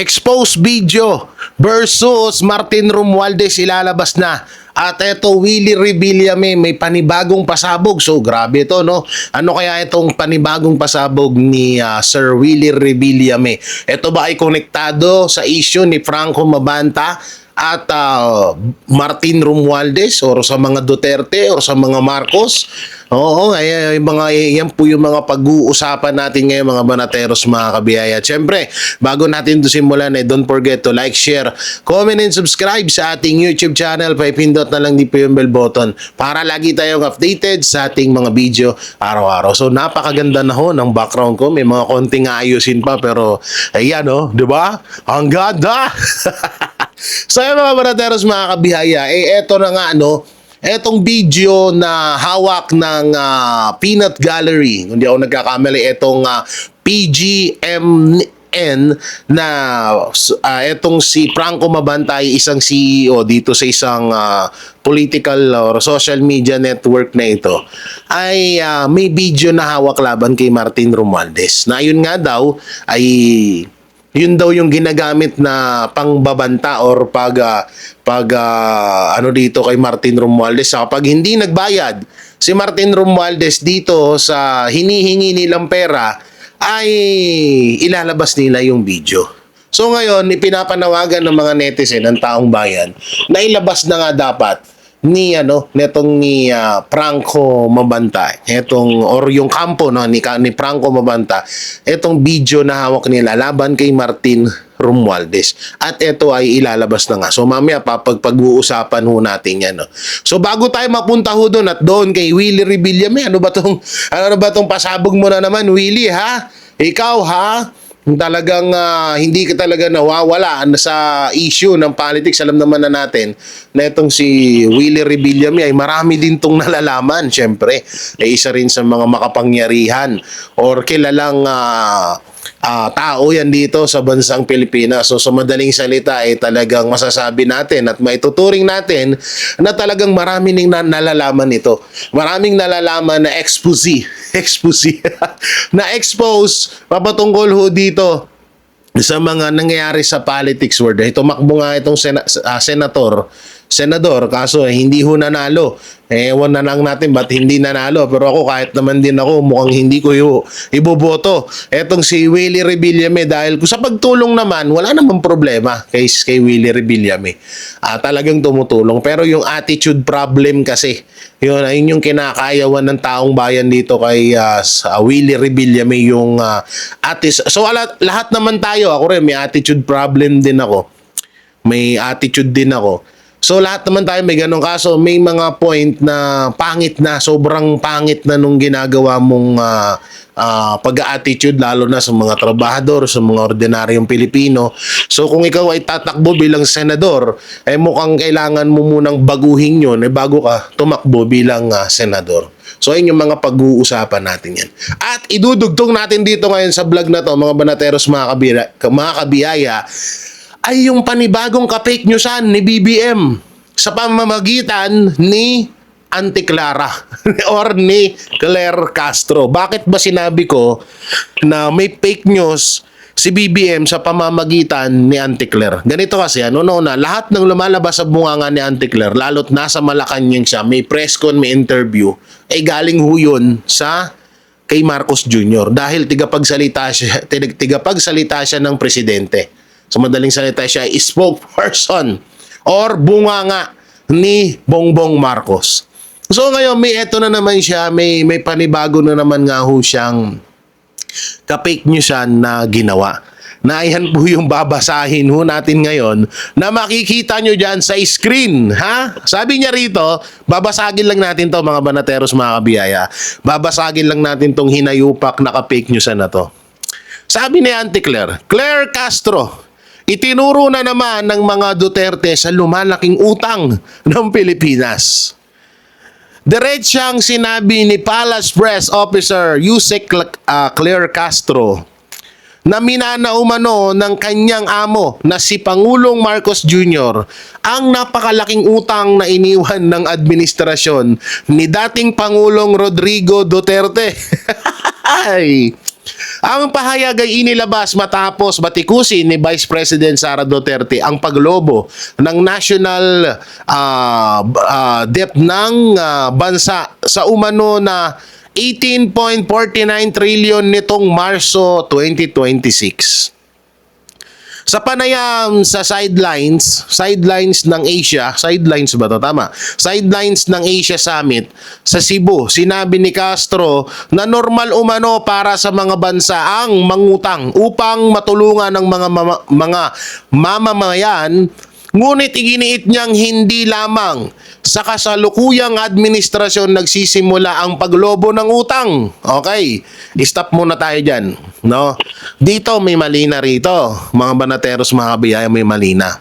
Expose video versus Martin Romualdez ilalabas na. At eto, Willie Revillame may panibagong pasabog. So grabe ito, no? Ano kaya itong panibagong pasabog ni Sir Willie Revillame? Ito ba ay konektado sa issue ni Franco Mabanta at Martin Romualdez or sa mga Duterte or sa mga Marcos? Oo, yan po yung mga pag-uusapan natin ngayon, mga banateros, mga kabiyaya. Siyempre, bago natin ito simulan, don't forget to like, share, comment, and subscribe sa ating YouTube channel. Paipindot na lang din po yung bell button para lagi tayong updated sa ating mga video araw-araw. So, napakaganda na ho ng background ko. May mga konting ayusin pa, pero ayan, oh, di ba? Ang ganda! So, yung mga banateros, mga kabihaya, eto na nga, no? Etong video na hawak ng Peanut Gallery, hindi ako nagkakamali, etong PGMN na etong si Franco Mabanta ay isang CEO dito sa isang political or social media network na ito, ay may video na hawak laban kay Martin Romualdez. Na yun nga daw ay yun daw yung ginagamit na pangbabanta or ano dito kay Martin Romualdez. Kapag hindi nagbayad si Martin Romualdez dito sa hinihingi nilang pera, ay ilalabas nila yung video. So ngayon, ipinapanawagan ng mga netizen ng taong bayan na ilabas na nga dapat ni Franco Mabanta, or yung kampo ni Franco Mabanta, etong video na hawak nila laban kay Martin Romualdez, at ito ay ilalabas na nga. So mamaya pag-uusapan ho natin yan, no? So bago tayo mapunta ho doon at doon kay Willie Revillame, ano ba tong pasabog mo na naman, Willie, ha? Ikaw, ha? Talagang hindi ka talaga nawawala sa issue ng politics. Alam naman na natin na itong si Willie Revillame ay marami din tong nalalaman. Siyempre, ay isa rin sa mga makapangyarihan or kilalang tao yan dito sa bansang Pilipinas. So sa madaling salita ay talagang masasabi natin at maituturing natin na talagang marami ning nalalaman ito. Maraming nalalaman na expose na expose papatungkol ho dito sa mga nangyayari sa politics world. Tumakbo nga itong senador, kaso hindi ho nanalo. Ewan na lang natin ba't hindi nanalo. Pero ako, kahit naman din ako, mukhang hindi ko iboboto etong si Willie Revillame, dahil sa pagtulong naman, wala namang problema kay Willie Revillame. Talagang tumutulong. Pero yung attitude problem kasi, yun yung kinakayawan ng taong bayan dito kay Willie Revillame, yung so lahat naman tayo, ako rin may attitude problem din ako. May attitude din ako. So lahat naman tayo may ganong kaso, may mga point na pangit na, sobrang pangit na nung ginagawa mong pag-attitude, lalo na sa mga trabahador, sa mga ordinaryong Pilipino. So kung ikaw ay tatakbo bilang senador, mukhang kailangan mo munang baguhin yun bago ka tumakbo bilang senador. So ayun yung mga pag-uusapan natin yan. At idudugtong natin dito ngayon sa vlog na to, mga banateros, mga kabiyaya, ay yung panibagong ka-fake newsan ni BBM sa pamamagitan ni Auntie Clara or ni Claire Castro. Bakit ba sinabi ko na may fake news si BBM sa pamamagitan ni Auntie Claire? Ganito kasi, lahat ng lumalabas sa bunganga ni Auntie Claire, lalo't nasa Malacanang siya, may press con, may interview, ay galing ho yun sa kay Marcos Jr. dahil tigapagsalita siya ng presidente. Sa madaling salita, siya ay spokesperson or bunganga ni Bongbong Marcos. So ngayon, eto na naman siya, may panibago na naman nga ho siyang ka-fake news na ginawa. Na yan po yung babasahin ho natin ngayon na makikita nyo dyan sa screen, ha? Sabi niya rito, babasagin lang natin to, mga banateros, mga kabiyaya. Babasagin lang natin tong hinayupak na ka-fake news na to. Sabi ni Auntie Claire Castro, itinuro na naman ng mga Duterte sa lumalaking utang ng Pilipinas. Diretsang sinabi ni Palace Press Officer Yusek Claire Castro na minana umano ng kanyang amo na si Pangulong Marcos Jr. ang napakalaking utang na iniwan ng administrasyon ni dating Pangulong Rodrigo Duterte. Ay, Ang pahayag ay inilabas matapos batikusin ni Vice President Sara Duterte ang paglobo ng national debt ng bansa sa umano na 18.49 trillion nitong Marso 2026. Sa panayam sa sidelines ng Asia, sidelines ba to? Tama. Sidelines ng Asia Summit sa Cebu, sinabi ni Castro na normal umano para sa mga bansa ang mangutang upang matulungan ng mga mamamayan. Ngunit iginiit niyang hindi lamang sa kasalukuyang administrasyon nagsisimula ang paglobo ng utang. Okay, stop muna tayo dyan. No? Dito may mali na rito. Mga banateros, mga kabiyaya, may mali na.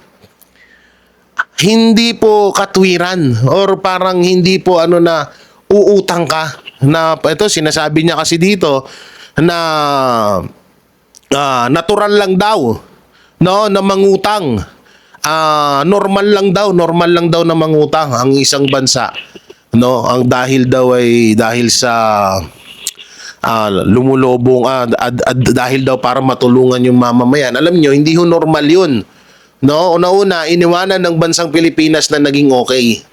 Hindi po katwiran or parang hindi po na uutang ka. Na, ito, sinasabi niya kasi dito na natural lang daw, no, na mangutang. Normal lang daw na mangutang ang isang bansa, no, ang dahil sa lumulobong dahil daw para matulungan yung mamamayan. Alam nyo, hindi ho normal yun, no. Una-una, iniwanan ng bansang Pilipinas na naging okay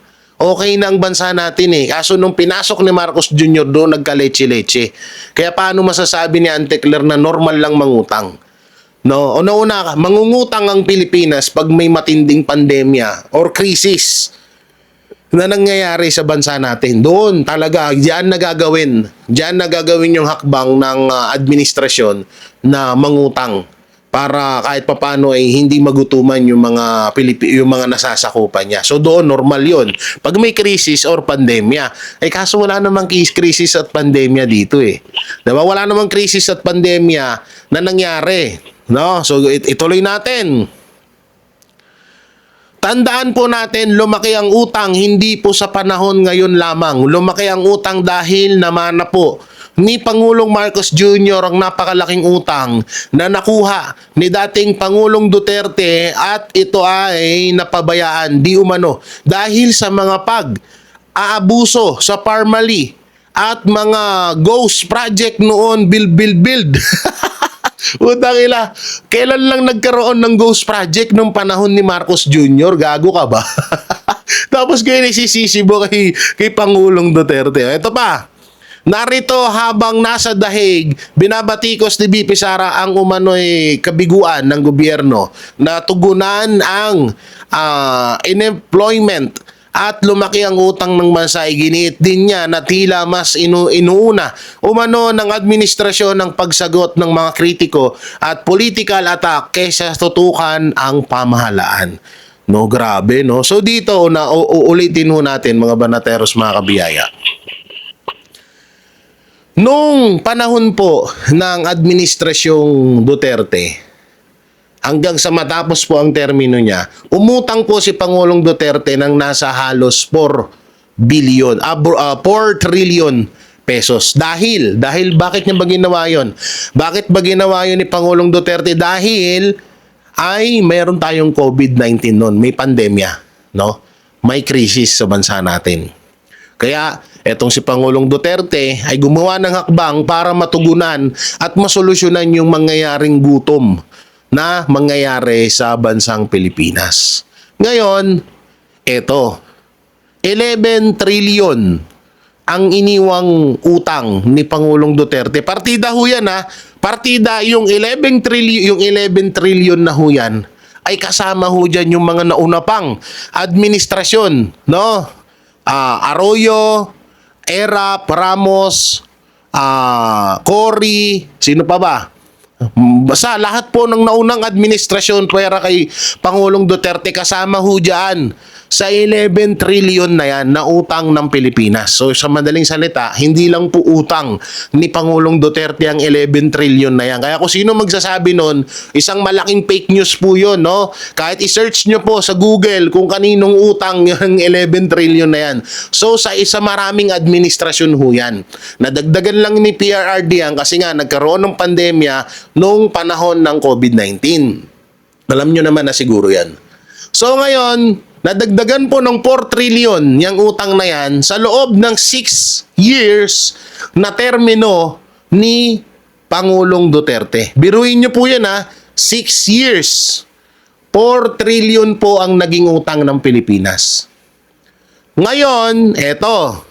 na ang bansa natin kaso nung pinasok ni Marcos Jr. doon nagka-leche-leche. Kaya paano masasabi ni Ante Claire na normal lang mangutang? No, una-una, mangungutang ang Pilipinas pag may matinding pandemya or krisis na nangyayari sa bansa natin. Doon talaga, diyan nagagawin yung hakbang ng administrasyon na mangutang para kahit papaano ay hindi magutuman yung mga nasasakupan niya. So doon normal 'yon. Pag may krisis or pandemya, kaso wala namang krisis at pandemya dito 'Diba? Wala namang krisis at pandemya na nangyari. No, so ituloy natin. Tandaan po natin, lumaki ang utang hindi po sa panahon ngayon lamang. Lumaki ang utang dahil naman na po ni Pangulong Marcos Jr. ang napakalaking utang na nakuha ni dating Pangulong Duterte at ito ay napabayaan di umano dahil sa mga aabuso sa Parmali at mga ghost project noon, build. Utang ila, kailan lang nagkaroon ng ghost project nung panahon ni Marcos Jr.? Gago ka ba? Tapos kayo nagsisisibo kay Pangulong Duterte. Ito pa, narito habang nasa dahig, binabatikos ni BP Sara ang umano'y kabiguan ng gobyerno na tugunan ang unemployment at lumaki ang utang ng bansa. Iginiit din niya na tila mas inuuna umano ng administrasyon ng pagsagot ng mga kritiko at political attack kaysa tutukan ang pamahalaan. No, grabe, no? So dito, uulitin ho natin mga banateros, mga kabiyaya. Nung panahon po ng administrasyong Duterte, hanggang sa matapos po ang termino niya, umutang po si Pangulong Duterte ng nasa halos 4 trillion pesos. Dahil bakit niya ba ginawa yun? Bakit ba ginawa yun ni Pangulong Duterte? Dahil ay mayroon tayong COVID-19 noon, may pandemya, no? May krisis sa bansa natin. Kaya etong si Pangulong Duterte ay gumawa ng hakbang para matugunan at masolusyonan yung mangyayaring gutom na mangyayari sa bansang Pilipinas. Ngayon, eto, 11 trillion ang iniwang utang ni Pangulong Duterte. Partida ho yan Partida yung 11 trillion na ho yan ay kasama ho dyan yung mga nauna pang administrasyon, no? Arroyo, Erap, Ramos, Cory, sino pa ba? Basta lahat po ng naunang administrasyon pwera kay Pangulong Duterte kasama ho dyan sa 11 trillion na yan na utang ng Pilipinas. So sa madaling salita, hindi lang po utang ni Pangulong Duterte ang 11 trillion na yan. Kaya kung sino magsasabi nun, isang malaking fake news po yun, no? Kahit i-search nyo po sa Google kung kaninong utang yung 11 trillion na yan. So sa maraming administrasyon ho yan. Nadagdagan lang ni PRRD yan kasi nga nagkaroon ng pandemya noong panahon ng COVID-19. Alam nyo naman na siguro yan. So ngayon, nadagdagan po ng 4 trillion yung utang na yan sa loob ng 6 years na termino ni Pangulong Duterte. Biruin nyo po yan ha, 6 years. 4 trillion po ang naging utang ng Pilipinas. Ngayon, eto,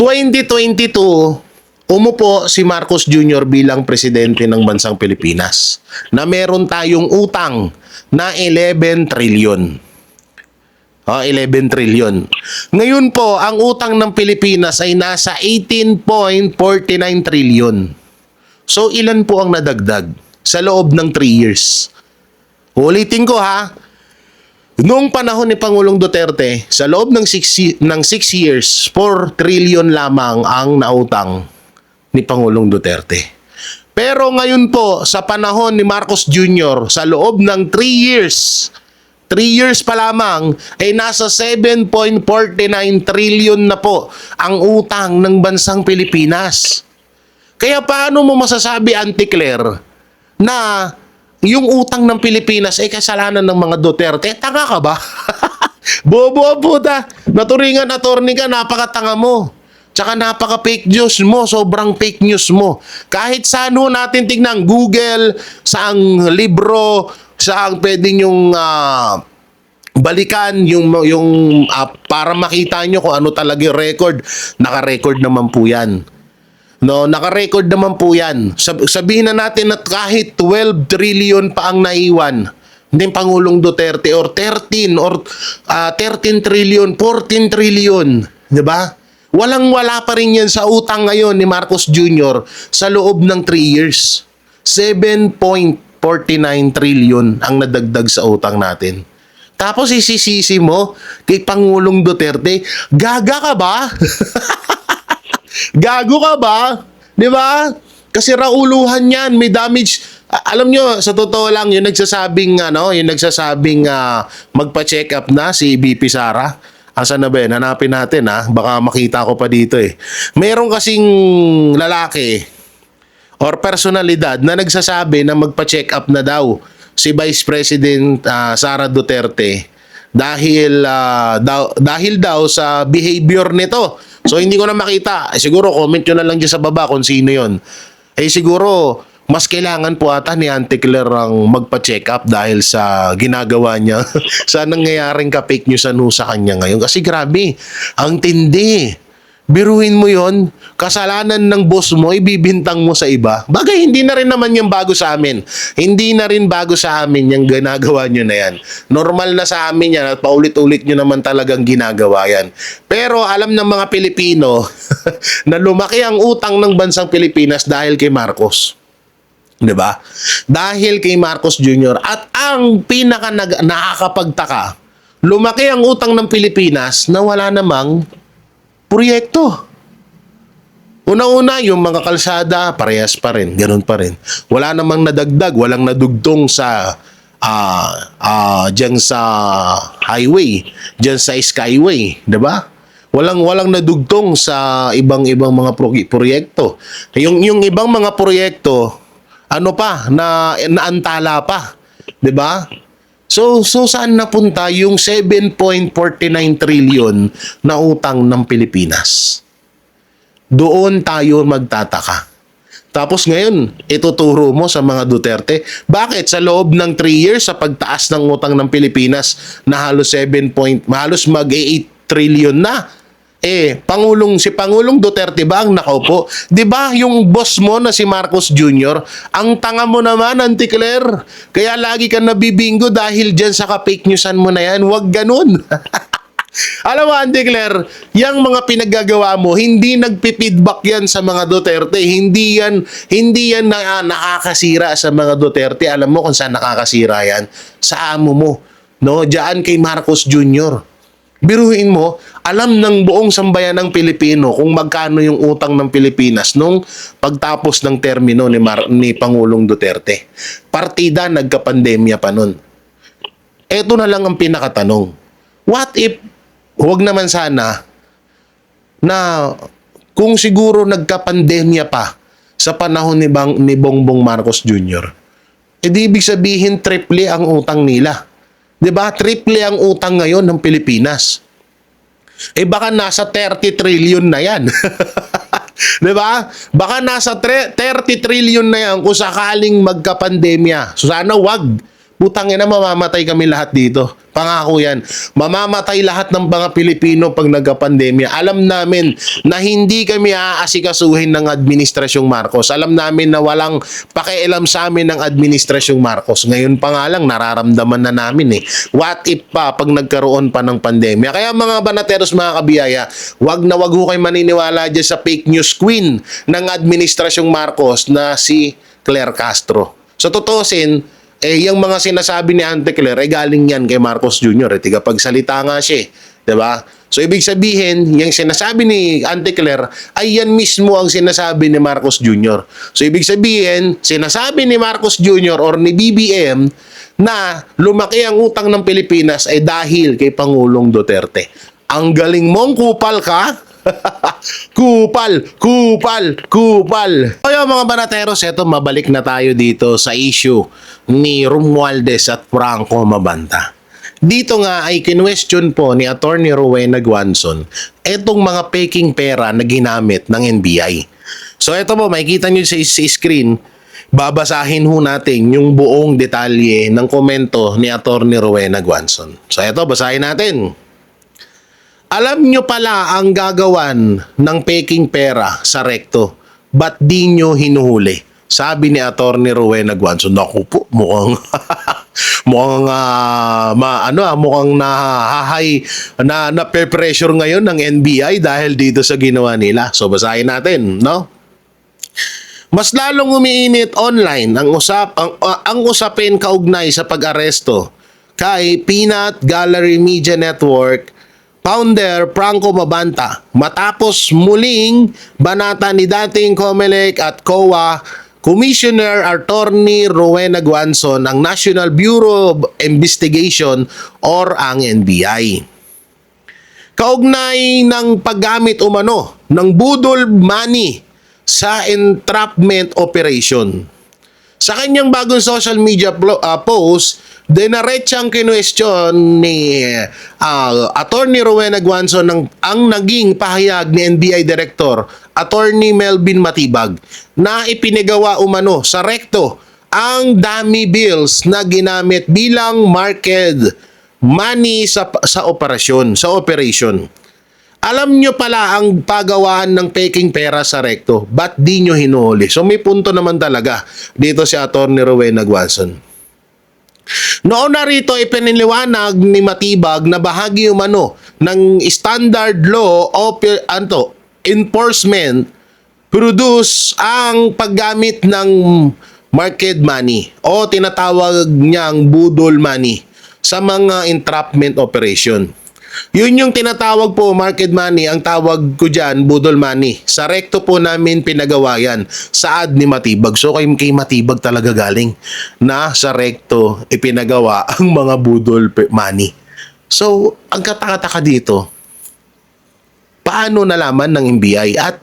2022, umupo si Marcos Jr. bilang presidente ng bansang Pilipinas na meron tayong utang na 11 trillion. 11 trillion. Ngayon po, ang utang ng Pilipinas ay nasa 18.49 trillion. So, ilan po ang nadagdag sa loob ng 3 years? Ulitin ko ha. Noong panahon ni Pangulong Duterte, sa loob ng 6 years, 4 trillion lamang ang nautang ni Pangulong Duterte. Pero ngayon po, sa panahon ni Marcos Jr., sa loob ng 3 years, 3 years pa lamang, ay nasa 7.49 trillion na po ang utang ng bansang Pilipinas. Kaya paano mo masasabi, Auntie Claire, na yung utang ng Pilipinas ay kasalanan ng mga Duterte? Tanga ka ba? Bobo puta. Naturingan attorney ka, napakatanga mo. Tsaka napaka-fake news mo, sobrang fake news mo. Kahit saan ho natin tignan, Google, saang libro, saang pwede nyong balikan yung para makita nyo kung ano talaga yung record. Naka-record naman po yan. No, naka-record naman po yan. Sabihin na natin na kahit 12 trillion pa ang naiwan ng Pangulong Duterte or 13 trillion, 14 trillion, 'di ba? Walang-wala pa rin yan sa utang ngayon ni Marcos Jr. sa loob ng 3 years. 7.49 trillion ang nadagdag sa utang natin. Tapos isisisi mo kay Pangulong Duterte, gaga ka ba? Gago ka ba? 'Di ba? Kasi rauluhan 'yan, may damage. Alam nyo, sa totoo lang, yung nagsasabing magpa-check up na si BP Sara. Asan na ba yan? Hanapin natin ha. Baka makita ko pa dito eh. Meron kasing lalaki or personalidad na nagsasabi na magpa-check up na daw si Vice President Sara Duterte dahil daw sa behavior nito. So hindi ko na makita. Siguro comment nyo na lang dyan sa baba kung sino yon. Siguro mas kailangan po ata ni Auntie Claire ang magpa-check up dahil sa ginagawa niya sa nangyayaring ka-fake news sa kanya ngayon. Kasi grabe, ang tindi. Biruin mo yon, kasalanan ng boss mo, ibibintang mo sa iba. Bagay, hindi na rin naman yung bago sa amin. Hindi na rin bago sa amin yung ginagawa nyo na yan. Normal na sa amin yan at paulit-ulit nyo naman talagang ginagawa yan. Pero alam ng mga Pilipino na lumaki ang utang ng bansang Pilipinas dahil kay Marcos. 'Di ba? Dahil kay Marcos Jr. At ang pinaka nakakapagtaka, lumaki ang utang ng Pilipinas na wala namang proyekto. Una-una, yung mga kalsada, parehas pa rin, ganun pa rin. Wala namang nadagdag, walang nadugtong sa dyan sa highway, dyan sa skyway, 'di ba? Walang nadugtong sa ibang mga proyekto. Yung ibang mga proyekto, ano pa, naantala pa, 'di ba? So saan napunta yung 7.49 trillion na utang ng Pilipinas? Doon tayo magtataka. Tapos ngayon, ituturo mo sa mga Duterte, bakit sa loob ng 3 years sa pagtaas ng utang ng Pilipinas na halos mag-8 trillion na? Si Pangulong Duterte ba ang nakaupo? 'Di ba yung boss mo na si Marcos Jr., ang tanga mo naman, Auntie Claire. Kaya lagi ka nabibingo dahil diyan sa ka-fake newsan mo na yan. Huwag ganun. Alam mo, Auntie Claire, yung mga pinaggagawa mo, hindi nagpi-feedback yan sa mga Duterte. Hindi yan na nakakasira sa mga Duterte. Alam mo kung saan nakakasira yan? Sa amo mo. No? Diyan kay Marcos Jr. Biruin mo, alam ng buong sambayan ng Pilipino kung magkano yung utang ng Pilipinas nung pagtapos ng termino ni Pangulong Duterte. Partida, nagka-pandemya pa nun. Eto na lang ang pinakatanong. What if, huwag naman sana, na kung siguro nagka-pandemya pa sa panahon ni Bongbong Marcos Jr., di ibig sabihin triple ang utang nila. 'Di ba? Triple ang utang ngayon ng Pilipinas. Baka nasa 30 trillion na 'yan. 'Di ba? Baka nasa 30 trillion na yan kung sakaling magka-pandemya. So sana wag. Putang ina, mamamatay kami lahat dito. Pangako yan. Mamamatay lahat ng mga Pilipino pag nagka-pandemya. Alam namin na hindi kami aasikasuhin ng Administrasyong Marcos. Alam namin na walang pakialam sa amin ng Administrasyong Marcos. Ngayon pa nga lang, nararamdaman na namin eh. What if pa pag nagkaroon pa ng pandemya? Kaya mga banateros, mga kabiyaya, wag na wag ho kayo maniniwala dyan sa fake news queen ng Administrasyong Marcos na si Claire Castro. So tutusin, yung mga sinasabi ni Auntie Claire, galing yan kay Marcos Jr. Tiga pagsalita nga siya, diba? So, ibig sabihin, yung sinasabi ni Auntie Claire, ay yan mismo ang sinasabi ni Marcos Jr. So, ibig sabihin, sinasabi ni Marcos Jr. or ni BBM na lumaki ang utang ng Pilipinas ay dahil kay Pangulong Duterte. Ang galing mong kupal ka. Kupal, kupal, kupal. Kaya mga banateros, eto mabalik na tayo dito sa issue ni Romualdez at Franco Mabanta. Dito nga ay kinwestiyon po ni Attorney Rowena Guanzon etong mga peking pera na ginamit ng NBI. So eto po, makikita nyo sa screen, babasahin ho natin yung buong detalye ng komento ni Attorney Rowena Guanzon. So eto, basahin natin. Alam nyo pala ang gagawan ng peking pera sa rekto, ba't di nyo hinuhuli? Sabi ni Attorney Rowena Guanzon. Naku po, mukhang mukhang nape-pressure ngayon ng NBI dahil dito sa ginawa nila. So basahin natin, no? Mas lalong umiinit online ang usapin kaugnay sa pag-aresto kay Peanut Gallery Media Network founder Franco Mabanta matapos muling banata ni dating COMELEC at COA Commissioner Attorney Rowena Guanzon ang National Bureau of Investigation or ang NBI. Kaugnay ng paggamit umano ng budol money sa entrapment operation. Sa kanyang bagong social media post, dinaretsang kinwestiyon ni Attorney Rowena Guanzon ang naging pahayag ni NBI Director Attorney Melvin Matibag na ipinagawa umano sa rekto ang dummy bills na ginamit bilang market money sa operasyon. Alam nyo pala ang pagawaan ng peking pera sa rekto, ba't di nyo hinuhuli? So may punto naman talaga dito si Attorney Rowena Guanzon. Noon na rito ipiniliwanag ni Matibag na bahagi umano ng standard law of enforcement produce ang paggamit ng market money o tinatawag niyang budol money sa mga entrapment operation. Yun yung tinatawag po market money, ang tawag ko dyan budol money. Sa rekto po namin pinagawa yan sa ad ni Matibag. So kay Matibag talaga galing na sa rekto ipinagawa ang mga budol money. So ang katakataka dito, paano nalaman ng NBI at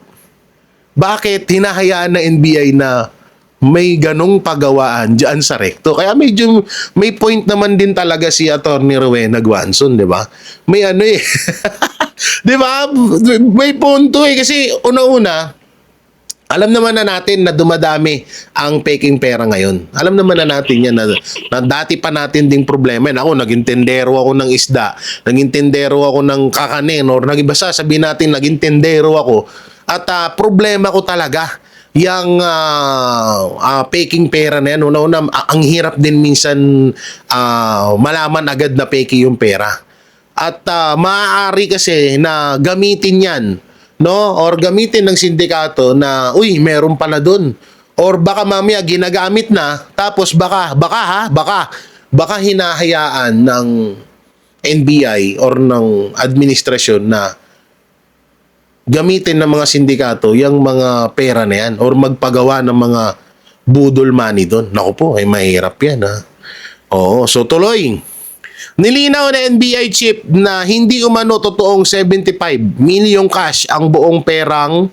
bakit hinahayaan ng NBI na may ganong pagawaan dyan sa rekto? Kaya medyo may point naman din talaga si Attorney Rowena Guanzon, di ba? May ano eh. Di ba? May punto eh. Kasi una-una, alam naman na natin na dumadami ang peking pera ngayon. Alam naman na natin yan na dati pa natin ding problema. Ako, naging tendero ako ng isda, naging tendero ako ng kakanin, or basta sabihin natin, naging tendero ako. At problema ko talaga yung peking pera na yan. Una-una, ang hirap din minsan malaman agad na peke yung pera. At maaari kasi na gamitin yan, no? Or gamitin ng sindikato na, uy, meron pala dun. Or baka mamaya ginagamit na, tapos baka hinahayaan ng NBI or ng administrasyon na gamitin ng mga sindikato yung mga pera na yan or magpagawa ng mga budol money doon. Naku po, ay mahirap yan ha. Oo, so tuloy. Nilinaw na NBI chief na hindi umano totoong 75 million cash ang buong perang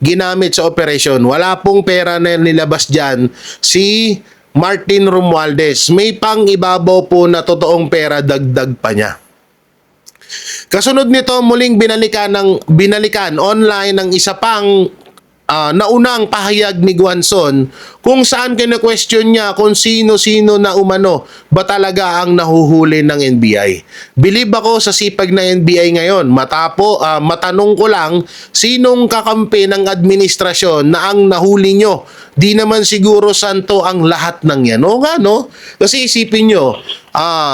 ginamit sa operasyon. Wala pong pera na nilabas dyan si Martin Romualdez. May pang ibabaw po na totoong pera, dagdag pa niya. Kasunod nito, muling binalikan online ng isa pang naunang pahayag ni Guanzon kung saan kina-question niya kung sino-sino na umano ba talaga ang nahuhuli ng NBI. Believe ako sa sipag ng NBI ngayon. Matanong ko lang, sinong kakampi ng administrasyon na ang nahuli nyo? Di naman siguro santo ang lahat ng yan. O nga, no? Kasi isipin nyo,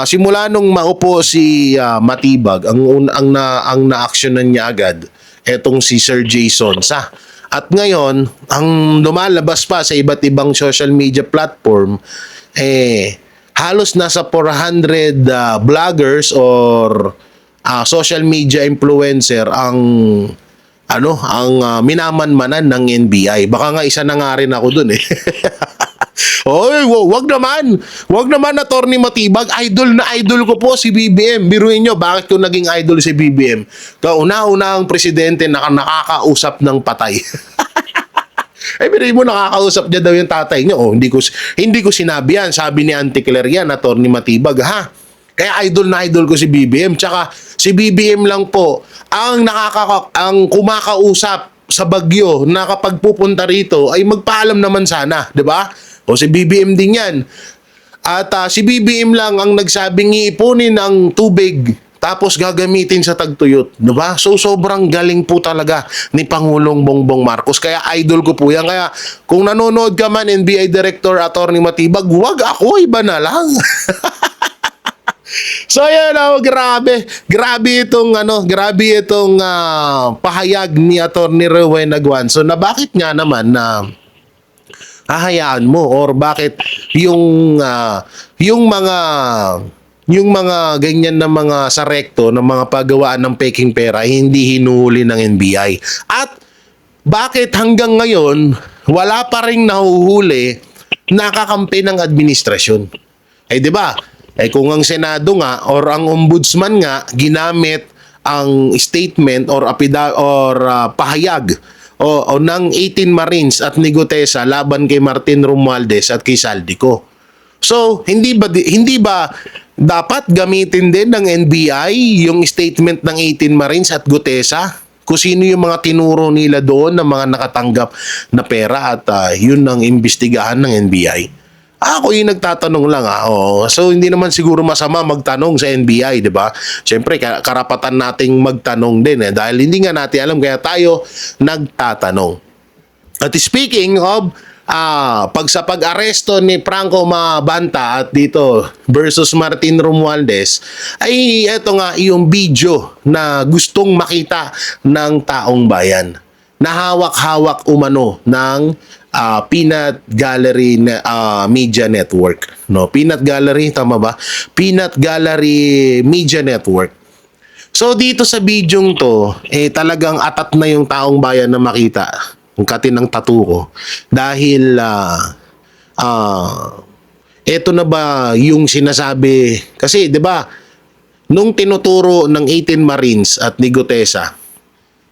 simula nung maupo si Matibag, ang na-actionan niya agad, etong si Sir Jason Sa. At ngayon, ang lumalabas pa sa iba't ibang social media platform, halos nasa 400 vloggers or social media influencer ang minamanmanan ng NBI. Baka nga isa na nga rin ako dun eh. Oy, wag naman. Wag naman, Attorney Matibag. Idol na idol ko po si BBM. Biruin nyo, bakit ko naging idol si BBM? Kauna-una ang presidente na nakakausap ng patay. Biruin mo, nakakausap niya daw yung tatay niya. Hindi ko sinabi yan. Sabi ni Auntie Claire yan, Attorney Matibag. Kaya idol na idol ko si BBM. Tsaka si BBM lang po ang kumakausap sa Bagyo na kapag pupunta rito ay magpaalam naman sana, 'di ba? O si BBM din 'yan. At si BBM lang ang nagsabing iipunin ng tubig tapos gagamitin sa tagtuyot, 'di ba? So sobrang galing po talaga ni Pangulong Bongbong Marcos. Kaya idol ko po 'yan. Kaya kung nanonood ka man, NBI Director Attorney Matibag, wag ako, iba na lang. So ayan, grabe itong pahayag ni Attorney Rowena Guanzon na bakit nga naman na hahayaan mo, or bakit yung mga ganyan na mga sarekto ng mga paggawaan ng peking pera hindi hinuhuli ng NBI. At bakit hanggang ngayon wala pa ring nahuhuli nakakampi ng administrasyon? Di ba? Kung ang Senado nga or ang Ombudsman nga ginamit ang statement or pahayag o ng 18 Marines at ni Gutesa laban kay Martin Romualdez at kay Saldico. So, hindi ba dapat gamitin din ng NBI yung statement ng 18 Marines at Gutesa? Kung sino yung mga tinuro nila doon ng mga nakatanggap na pera at yun ang imbestigahan ng NBI. Ako yung nagtatanong lang So hindi naman siguro masama magtanong sa NBI, 'di ba? Siyempre karapatan nating magtanong din dahil hindi nga natin alam kaya tayo nagtatanong. At speaking of pag-aresto ni Franco Mabanta at dito versus Martin Romualdez, ay eto nga yung video na gustong makita ng taong bayan. Nahawak-hawak umano ng Peanut Gallery Media Network. No, Peanut Gallery, tama ba? Peanut Gallery Media Network. So dito sa bidyong to, talagang atat na yung taong bayan na makita ang katinang tattoo ko. Dahil eto na ba yung sinasabi, kasi 'di ba nung tinuturo ng 18 Marines at ni Gutesa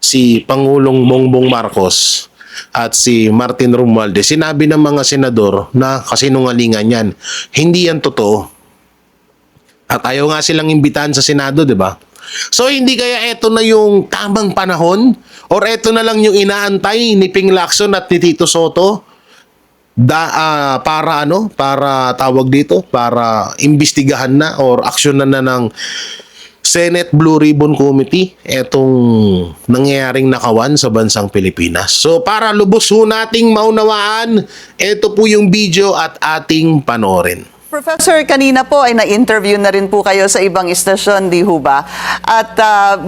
si Pangulong Bongbong Marcos at si Martin Romualdez, sinabi ng mga senador na kasinungalingan yan. Hindi yan totoo. At ayaw nga silang imbitahan sa Senado, di ba? So hindi kaya eto na yung tamang panahon? Or eto na lang yung inaantay ni Ping Lacson at ni Tito Soto? Para tawag dito? Para imbestigahan na or aksyonan na ng Senate Blue Ribbon Committee etong nangyayaring nakawan sa bansang Pilipinas. So para lubos ho nating maunawaan, ito po yung video at ating panoorin. Professor, kanina po ay na-interview na rin po kayo sa ibang istasyon, di ho ba? At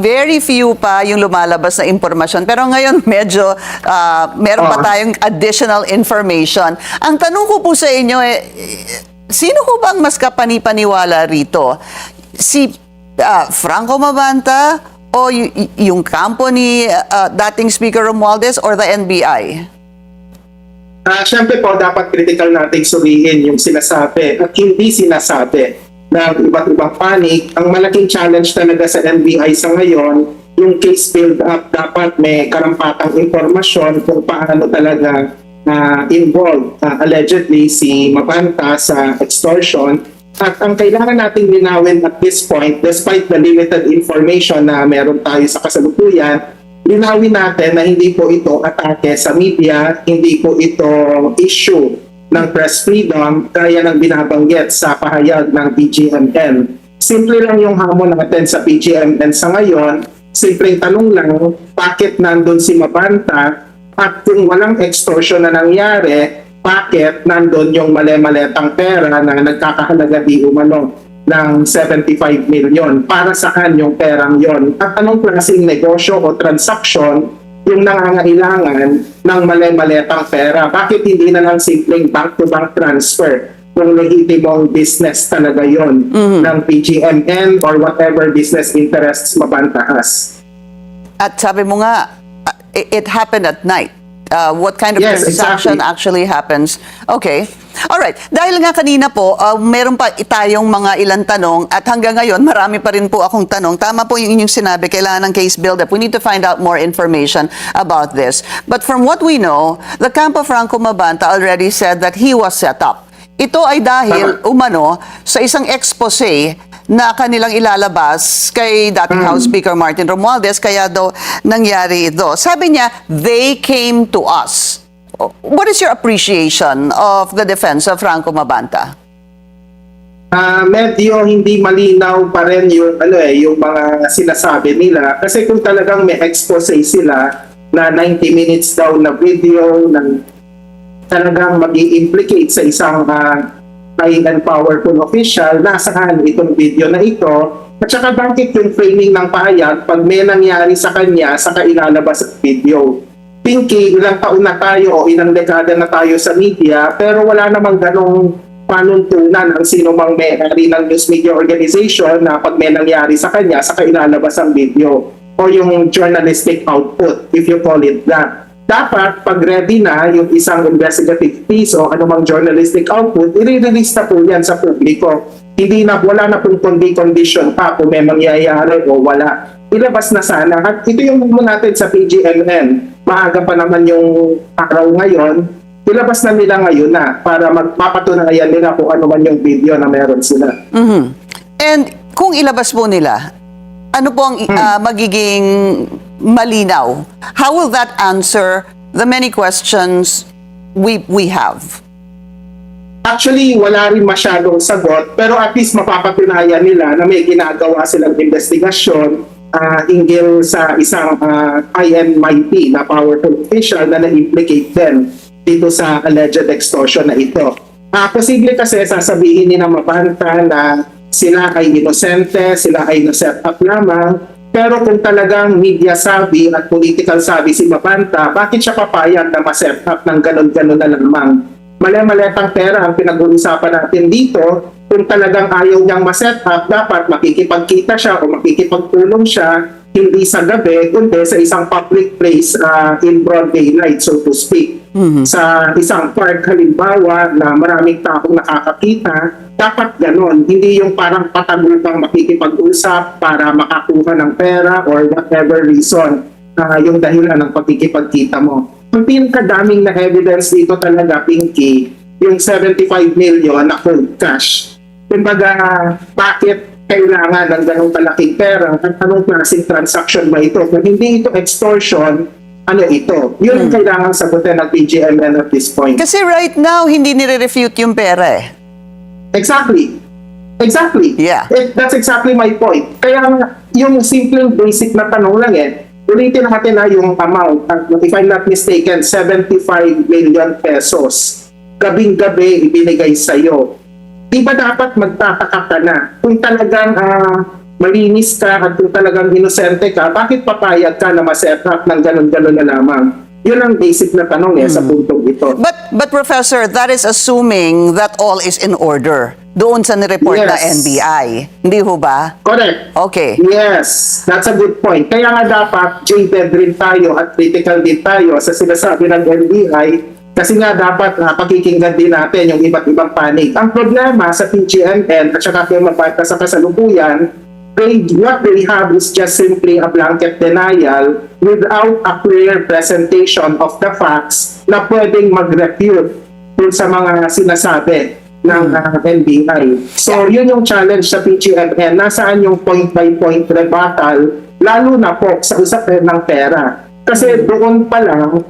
very few pa yung lumalabas na impormasyon. Pero ngayon medyo meron pa tayong additional information. Ang tanong ko po sa inyo, sino ho bang mas kapanipaniwala rito? Si Franco Mabanta o yung kampo ni dating Speaker Romualdez or the NBI? Siyempre po, dapat critical natin suriin yung sinasabi at hindi sinasabi ng iba't ibang panig. Ang malaking challenge talaga sa NBI sa ngayon, yung case build-up, dapat may karampatang informasyon kung paano talaga involved allegedly si Mabanta sa extortion. At ang kailangan nating linawin at this point, despite the limited information na meron tayo sa kasalukuyan, linawin natin na hindi po ito atake sa media, hindi po ito issue ng press freedom kaya ng binabanggit sa pahayag ng PGMN. Simple lang yung hamon natin sa PGMN sa ngayon. Simpleng tanong lang, bakit nandun si Mabanta at kung walang extortion na nangyari, bakit nandun yung mali-maletang pera na nagkakahalaga di umano ng 75 million? Para saan yung perang yon? At anong klaseng negosyo o transaction yung nangangailangan ng mali-maletang pera? Bakit hindi na lang simpleng bank-to-bank transfer kung legitimong business talaga yon ng PGMN or whatever business interests Mabanta has? At sabi mo nga, it happened at night. What kind of Yes, transaction exactly. actually happens? Okay. Alright. Dahil nga kanina po, meron pa tayong mga ilang tanong at hanggang ngayon, marami pa rin po akong tanong. Tama po yung inyong sinabi, kailangan ng case build-up. We need to find out more information about this. But from what we know, the Campo Franco Mabanta already said that he was set up. Ito ay dahil umano sa isang expose na kanilang ilalabas kay dating House Speaker Martin Romualdez, kaya daw nangyari ito. Sabi niya, they came to us. What is your appreciation of the defense of Franco Mabanta? Medyo hindi malinaw pa rin yung yung mga sinasabi nila kasi kung talagang may expose sila na 90 minutes daw na video na talagang mag-i-implicate sa isang high and powerful official, nasaan itong video na ito, at saka bakit yung framing ng pahayag pag may nangyari sa kanya sa kailalabas at video. Pinky, ilang taon na tayo o ilang dekada na tayo sa media, pero wala namang ganong panuntunan ang sino mang may-ari ng news media organization na pag may nangyari sa kanya sa kailalabas ang video o yung journalistic output, if you call it that. Dapat, pag ready na yung isang investigative piece o anumang journalistic output, i-release na po yan sa publiko. Wala na pong condition pa kung may mangyayari o wala. Ilabas na sana. At ito yung move natin sa PGMN. Maaga pa naman yung araw ngayon. Ilabas na nila ngayon na para magpapatunayan nila kung ano man yung video na meron sila. And kung ilabas po nila, ano po ang magiging malinaw? How will that answer the many questions we have? Actually, wala rin masyadong sagot, pero at least mapapatunayan nila na may ginagawa silang investigasyon hinggil sa isang high and mighty na powerful official na na-implicate din dito sa alleged extortion na ito. Posible kasi sasabihin ni na Mabanta na sila ay inosente, sila ay na-set up lamang. Pero kung talagang media savvy at political savvy si Mabanta, bakit siya papayag na ma-set up ng ganon-ganon na lamang? Mali-maletang pera ang pinag-uusapan natin dito. Kung talagang ayaw niyang ma-set up, dapat makikipagkita siya o makikipagtulong siya, hindi sa gabi, kundi sa isang public place in broad daylight, so to speak. Sa isang park halimbawa na maraming taong nakakakita, dapat ganon. Hindi yung parang patagupang makikipag-usap para makakuha ng pera or whatever reason yung dahilan ng pakikipagkita mo. Ang pinakadaming na evidence dito talaga, Pinky, yung 75 million na cold cash. Kumbaga, bakit kailangan ng ganong kalaking pera at anong klaseng transaction ba ito? Kung hindi ito extortion, ano ito? Yun ang kailangan sagutin ng PGMN at this point. Kasi right now, hindi nire-refute yung pera eh. Exactly. Yeah. That's exactly my point. Kaya yung simpleng basic na tanong lang ulitin natin yung amount. If I'm not mistaken, 75 million pesos. Gabing-gabi ibinigay sa'yo. Di ba dapat magtataka ka na kung talagang malinis ka at kung talagang inosente ka, bakit papayag ka na ma-set up ng ganon-ganon na lamang? Yun ang basic na tanong sa puntong ito. But Professor, that is assuming that all is in order doon sa nireport na Yes. NBI. Hindi ho ba? Correct. Okay. Yes, that's a good point. Kaya nga dapat jaded rin tayo at critical din tayo sa sinasabi ng NBI kasi nga dapat pakikinggan din natin yung iba't ibang panig. Ang problema sa PGMN at saka kay Mabanta sa kasalukuyan, what they have is just simply a blanket denial without a clear presentation of the facts na pwedeng mag-refute dun sa mga sinasabi ng NBI. So, yun yung challenge sa PGMN. Nasaan yung point-by-point rebuttal lalo na po sa usapin ng pera. Kasi doon pa lang,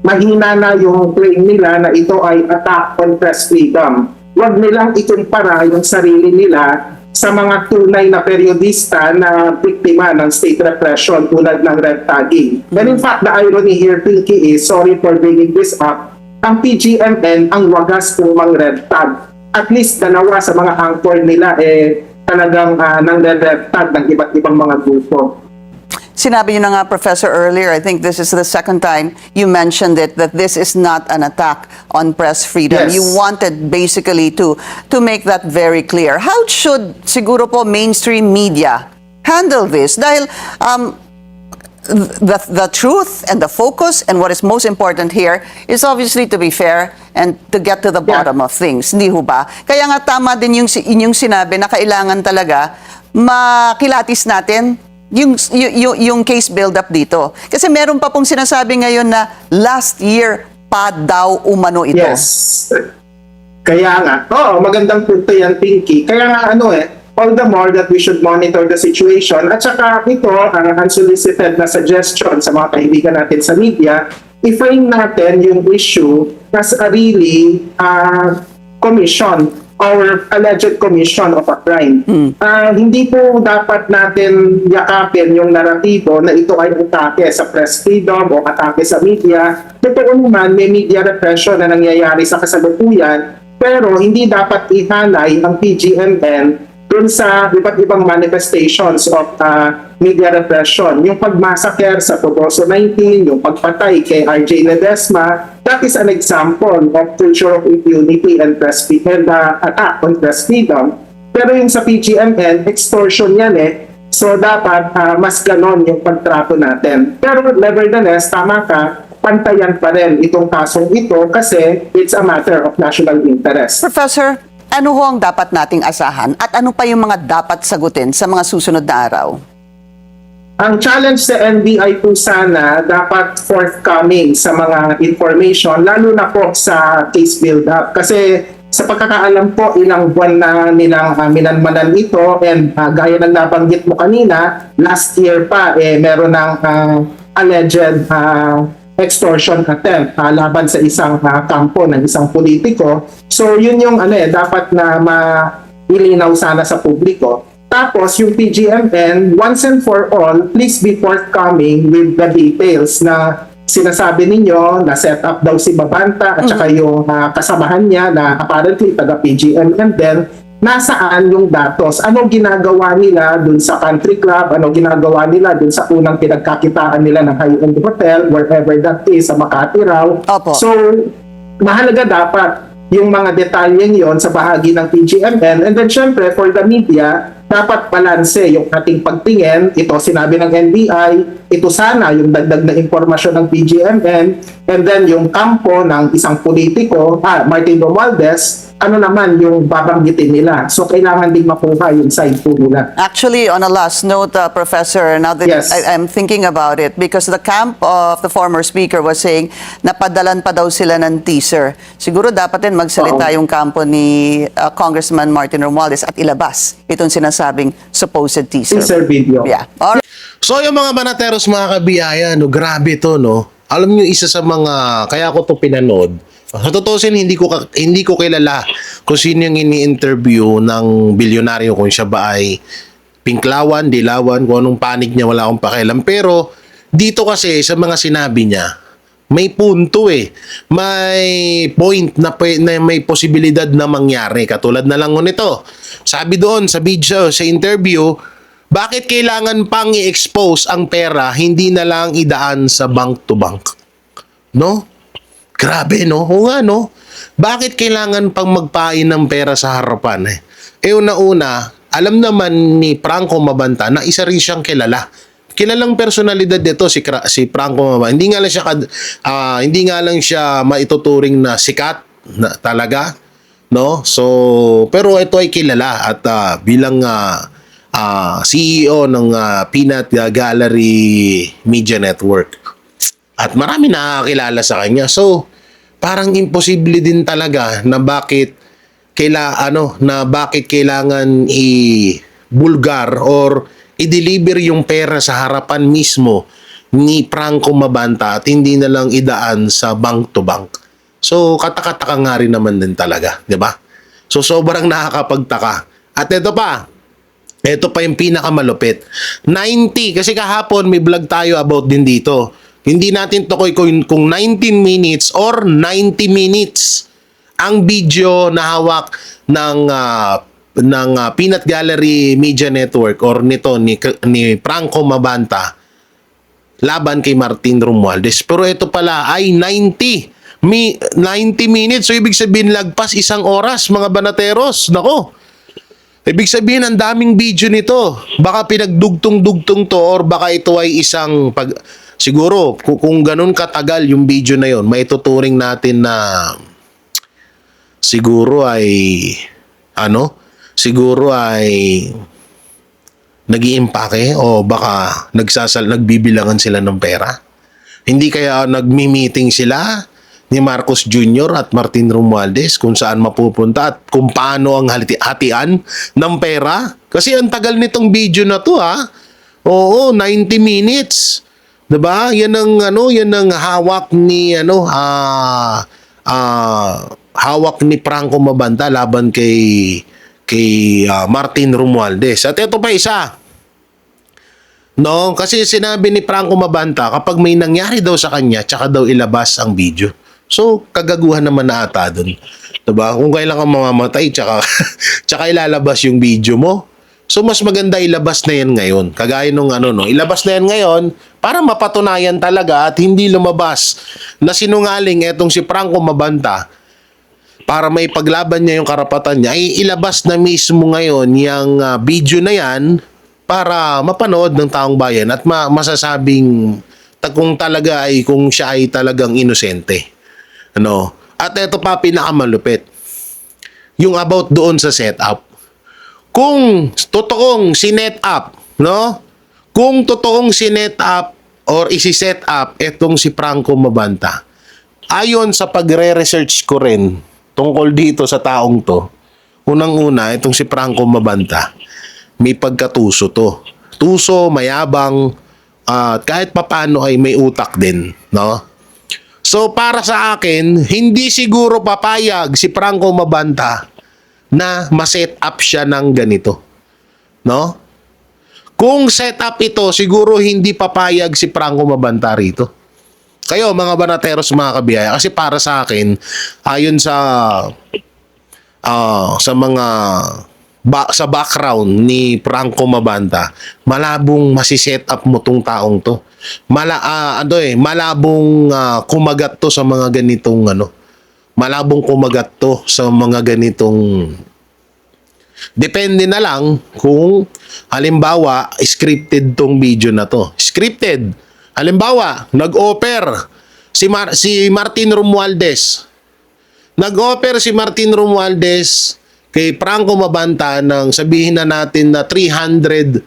mahina na yung claim nila na ito ay attack on press freedom. Huwag nilang ikumpara yung sarili nila sa mga tunay na periodista na biktima ng state repression tulad ng red tagging. And in fact, the irony here, Pinky, is, sorry for bringing this up, ang PGMN ang wagas pong mang red tag. At least dalawa sa mga anchor nila talagang nang red tag ng iba't ibang mga grupo. Sinabi niyo na nga, Professor, earlier, I think this is the second time you mentioned it, that this is not an attack on press freedom. Yes. You wanted basically to make that very clear. How should siguro po mainstream media handle this? Dahil the truth and the focus and what is most important here is obviously to be fair and to get to the bottom of things. Hindi ho ba? Kaya nga tama din yung inyong sinabi na kailangan talaga makilatis natin yung case build-up dito. Kasi meron pa pong sinasabi ngayon na last year pa daw umano ito. Yes. Kaya nga, magandang punto yan, Pinky. Kaya nga all the more that we should monitor the situation. At saka ito, ang unsolicited na suggestion sa mga kaibigan natin sa media, i-frame natin yung issue as a really commission or alleged commission of a crime. Hindi po dapat natin yakapin yung naratibo na ito ay atake sa press freedom o atake sa media. Totoo naman, may media repression na nangyayari sa kasalukuyan, pero hindi dapat ihalay ang PGMN dun sa iba't ibang manifestations of media repression. Yung pagmassacre sa Toboso 19, yung pagpatay kay RJ Ledesma, that is an example of culture of impunity and press freedom, attack on press freedom. Pero yung sa PGMN, extortion yan So dapat mas ganon yung pagtrato natin. Pero nevertheless, tama ka, pantayan pa rin itong kasong ito kasi it's a matter of national interest. Professor, ano ho ang dapat nating asahan at ano pa yung mga dapat sagutin sa mga susunod na araw? Ang challenge sa NBI po sana dapat forthcoming sa mga information, lalo na po sa case build-up. Kasi sa pagkakaalam po, ilang buwan na nilang minanmanan ito and gaya ng nabanggit mo kanina, last year pa meron ng alleged extortion attempt laban sa isang kampo ng isang politiko. So yun yung dapat na mailinaw sana sa publiko. Tapos yung PGMN, once and for all, please be forthcoming with the details na sinasabi ninyo na set up daw si Babanta at saka yung kasamahan niya na apparently taga PGMN din. Nasaan yung datos? Ano ginagawa nila dun sa country club? Ano ginagawa nila dun sa unang pinagkakitaan nila ng high-end hotel, wherever that is, sa Makati raw? Opo. So, mahalaga dapat yung mga detalyeng yon sa bahagi ng PGMN. And then, syempre, for the media, dapat balanse yung ating pagtingin. Ito, sinabi ng NBI, ito sana yung dagdag na impormasyon ng PGMN. And then, yung kampo ng isang politiko, Martin Romualdez, ano naman yung babanggitin nila. So, kailangan din makuha yung side po nila. Actually, on a last note, Professor, now that Yes. I'm thinking about it, because the camp of the former speaker was saying napadalan pa daw sila ng teaser. Siguro dapat din magsalita yung kampo ni Congressman Martin Romualdez at ilabas itong sinasabing supposed teaser. Teaser video. Yeah. All right. So yung mga banateros, mga kabiyaya, grabe to, Alam niyo, isa sa mga, kaya ko to pinanood. Sa tutusin, hindi ko kilala kung sino yung ini-interview ng bilyonaryo, kung siya ba ay pinklawan, dilawan, kung anong panig niya, wala akong pakialam. Pero dito kasi sa mga sinabi niya, may punto May point na may posibilidad na mangyari. Katulad na lang nito. Sabi doon sa video, sa interview, bakit kailangan pang i-expose ang pera, hindi na lang idaan sa bank to bank? No? Grabe, Oo nga, Bakit kailangan pang magpain ng pera sa harapan? Una-una, alam naman ni Franco Mabanta na isa rin siyang kilala. Kilalang personalidad dito si Franco Mabanta. Hindi nga lang siya maituturing na sikat na talaga, So, pero ito ay kilala at bilang CEO ng Peanut Gallery Media Network. At marami nakakilala sa kanya. So, parang imposible din talaga na bakit kailangan i-bulgar or i-deliver yung pera sa harapan mismo ni Franco Mabanta at hindi na lang idaan sa bank to bank. So, katakataka nga rin naman din talaga, di ba? So, sobrang nakakapagtaka. At ito pa yung pinakamalupit. 90, kasi kahapon may vlog tayo about din dito. Hindi natin tukoy kung 19 minutes or 90 minutes ang video na hawak ng Peanut Gallery Media Network or nito ni Franco Mabanta laban kay Martin Romualdez. Pero ito pala ay 90 minutes. So ibig sabihin lagpas 1 oras mga banateros. Nako. Ibig sabihin ang daming video nito. Baka pinagdugtong-dugtong to or baka ito ay isang siguro kung ganun katagal yung video na yon, maituturing natin na siguro ay nag-iimpake o baka nagbibilangan sila ng pera. Hindi kaya nagmi-meeting sila ni Marcos Jr. at Martin Romualdez kung saan mapupunta at kung paano ang hatian ng pera? Kasi ang tagal nitong video na to Oo, 90 minutes. 'Di ba? Yan ang hawak ni hawak ni Franco Mabanta laban kay Martin Romualdez. At ito pa isa. No, kasi sinabi ni Franco Mabanta kapag may nangyari daw sa kanya, tsaka daw ilabas ang video. So, kagaguhan naman na ata dun. Diba? Kung kailan ka mamamatay, tsaka ilalabas yung video mo. So, mas maganda ilabas na yan ngayon. Kagaya nung ilabas na yan ngayon para mapatunayan talaga at hindi lumabas na sinungaling etong si Franco Mabanta para may paglaban niya yung karapatan niya, ay ilabas na mismo ngayon yung video na yan para mapanood ng taong bayan at masasabing kung siya ay talagang inosente. At ito pa pinakamalupit. Yung about doon sa setup. Kung totoong sinet up, Kung totoong sinet up or isi-set up etong si Franco Mabanta, ayon sa pagre-research ko rin tungkol dito sa taong to, unang-una, itong si Franco Mabanta, may pagkatuso to. Tuso, mayabang, kahit papano ay may utak din, So, para sa akin, hindi siguro papayag si Franco Mabanta na ma-set up siya ng ganito. Kung set up ito, siguro hindi papayag si Franco Mabanta rito. Kayo, mga banateros, mga kabiyaya, kasi para sa akin, ayon sa sa background ni Franco Mabanta, malabong masiset up mo tong taong to. Malabong kumagat to sa mga ganitong malabong kumagat to sa mga ganitong. Depende na lang kung halimbawa scripted tong video na to. Scripted. Halimbawa, nag-offer si Martin Romualdez. Nag-offer si Martin Romualdez kay Franco Mabanta ng sabihin na natin na 300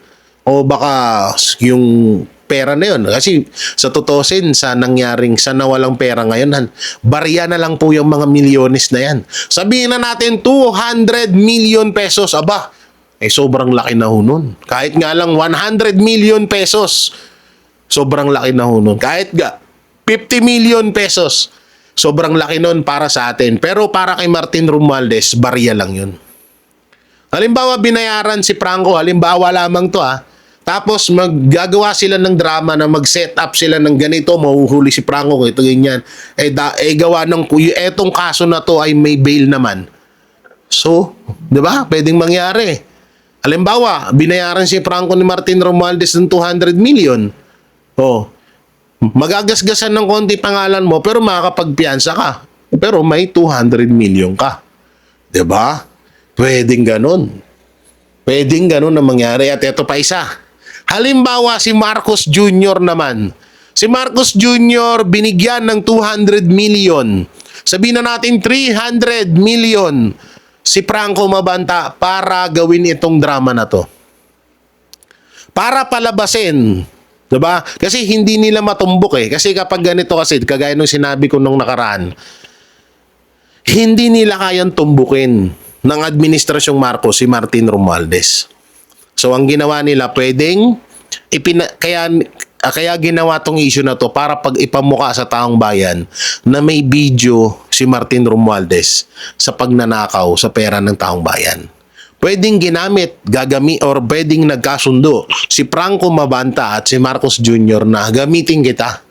o baka yung pera na yun. Kasi sa tutusin, sa nawalang pera ngayon, barya na lang po yung mga milyones na yan. Sabihin na natin 200 million pesos. Aba, sobrang laki na ho nun. Kahit nga lang 100 million pesos, sobrang laki na ho nun. Kahit 50 million pesos, sobrang laki nun para sa atin. Pero para kay Martin Romualdez, barya lang yun. Halimbawa, binayaran si Franco, halimbawa lamang to tapos maggagawa sila ng drama na mag-set up sila ng ganito, mahuhuli si Franco, ito ganyan. Gawa ng etong kaso na to ay may bail naman. So, 'di ba? Pwedeng mangyari. Halimbawa, binayaran si Franco ni Martin Romualdez ng 200 million. Magagasgasan ng konti pangalan mo pero makakapagpiyansa ka. Pero may 200 million ka. 'Di ba? Pwedeng ganun. Pwedeng ganun na mangyari. At ito pa isa. Halimbawa, si Marcos Jr. naman. Si Marcos Jr. binigyan ng 200 million. Sabihin na natin 300 million si Franco Mabanta para gawin itong drama na to. Para palabasin. Diba? Kasi hindi nila matumbok Kasi kapag ganito kasi, kagaya nung sinabi ko nung nakaraan, hindi nila kayang tumbukin ng Administrasyong Marcos si Martin Romualdez. So ang ginawa nila, pwedeng kaya ginawa tong issue na to para pag ipamuka sa taong bayan na may video si Martin Romualdez sa pagnanakaw sa pera ng taong bayan. Pwedeng or pwedeng nagkasundo si Franco Mabanta at si Marcos Jr. na gamitin kita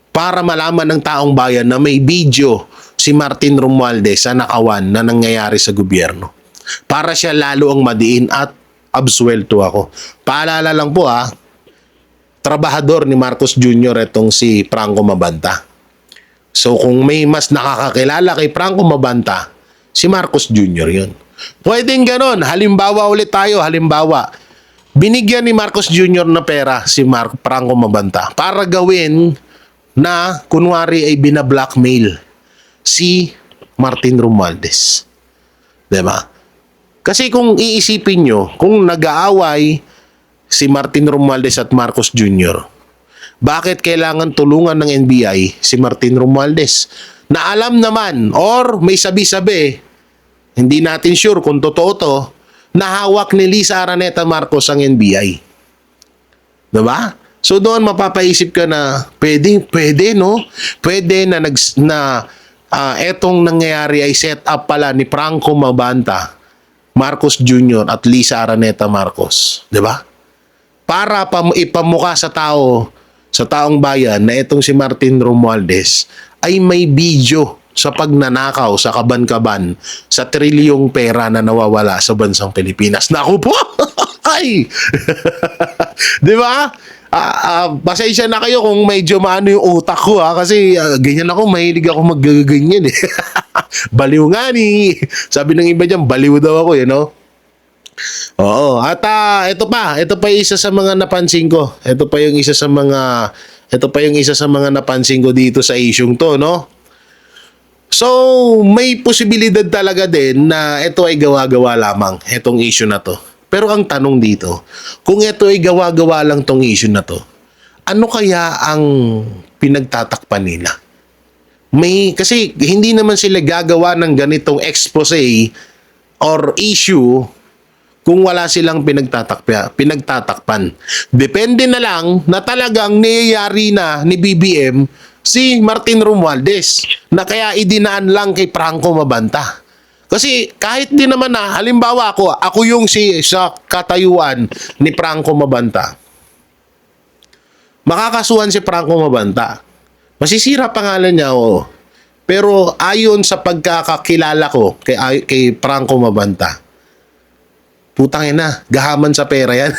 para malaman ng taong bayan na may video si Martin Romualdez sa nakawan na nangyayari sa gobyerno. Para siya lalo ang madiin at absuelto ako. Paalala lang po trabahador ni Marcos Jr. itong si Franco Mabanta. So kung may mas nakakakilala kay Franco Mabanta, si Marcos Jr. yun. Pwedeng ganon. Halimbawa ulit tayo. Halimbawa, binigyan ni Marcos Jr. na pera si Franco Mabanta para gawin na kunwari ay binablockmail si Martin Romualdez. Diba? Kasi kung iisipin nyo, kung nag-aaway si Martin Romualdez at Marcos Jr., bakit kailangan tulungan ng NBI si Martin Romualdez? Na alam naman or may sabi-sabi, hindi natin sure kung totoo to, na hawak ni Lisa Araneta Marcos ang NBI. Diba? So doon mapapaisip ka na pwede no? Pwede na etong nangyayari ay set up pala ni Franco Mabanta, Marcos Jr. at Lisa Araneta Marcos, 'di ba? Para ipamuka sa taong bayan na itong si Martin Romualdez ay may video sa pagnanakaw sa kaban-kaban sa trilyong pera na nawawala sa bansang Pilipinas. Naku po! Ay! 'Di ba? Pasensya na kayo kung medyo maano yung utak ko kasi ganyan ako, mahilig ako maggaganyan eh. Baliw nga ni. Sabi ng iba diyan, baliw daw ako, Oo, at ito pa yung isa sa mga napansin ko. Ito pa yung isa sa mga napansin ko dito sa isyung to, no? So, may posibilidad talaga din na ito ay gawa-gawa lamang, itong issue na to. Pero ang tanong dito, kung ito ay gawa-gawa lang tong issue na to, ano kaya ang pinagtatakpan nila? Kasi hindi naman sila gagawa ng ganitong expose or issue kung wala silang pinagtatakpan. Depende na lang na talagang niyayari na ni BBM si Martin Romualdez na kaya idinaan lang kay Franco Mabanta. Kasi kahit di naman halimbawa ako yung sa katayuan ni Franco Mabanta. Makakasuhan si Franco Mabanta. Masisira pangalan niya, Pero ayon sa pagkakakilala ko kay Franco Mabanta, putang ina, gahaman sa pera yan.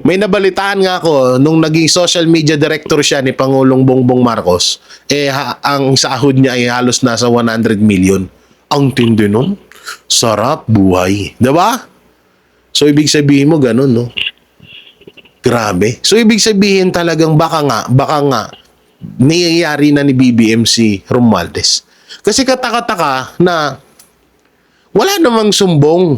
May nabalitaan nga ako nung naging social media director siya ni Pangulong Bongbong Marcos, ang sahod niya ay halos nasa 100 million. Ang tindi nun. Sarap buhay. Diba? So, ibig sabihin mo ganun, no? Grabe. So, ibig sabihin talagang baka nga, niyayari na ni BBM si Romualdez. Kasi katakataka na wala namang sumbong.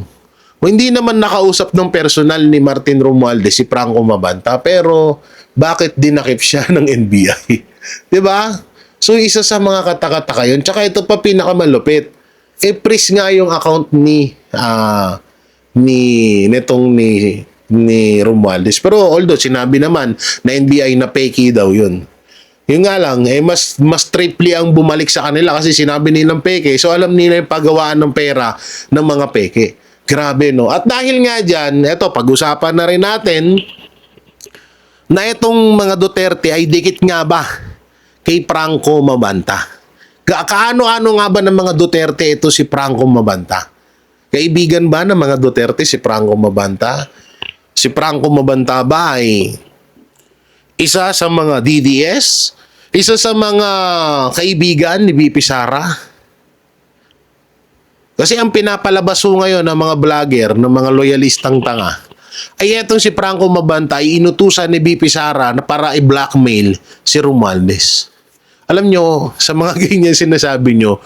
Hindi naman nakausap ng personal ni Martin Romualdez si Franco Mabanta, pero bakit dinakip siya ng NBI? 'Di ba? So isa sa mga katakataka 'yun. Tsaka ito pa pinakamalupit. Freeze nga yung account ni Romualdez. Pero although sinabi naman na NBI na fake daw 'yun. Yung nga lang, mas triply ang bumalik sa kanila kasi sinabi nilang peke. So alam nila yung paggawaan ng pera ng mga peke. Grabe, no? At dahil nga dyan, eto, pag-usapan na rin natin na itong mga Duterte ay dikit nga ba kay Franco Mabanta. Kaano-ano nga ba ng mga Duterte ito si Franco Mabanta? Kaibigan ba ng mga Duterte si Franco Mabanta? Si Franco Mabanta ba ay isa sa mga DDS? Isa sa mga kaibigan ni VP Sara? Kasi ang pinapalabas ngayon ng mga vlogger, ng mga loyalistang tanga, ay etong si Franco Mabanta ay inutusan ni VP Sara na para i-blackmail si Romualdez. Alam nyo, sa mga ganyan sinasabi nyo,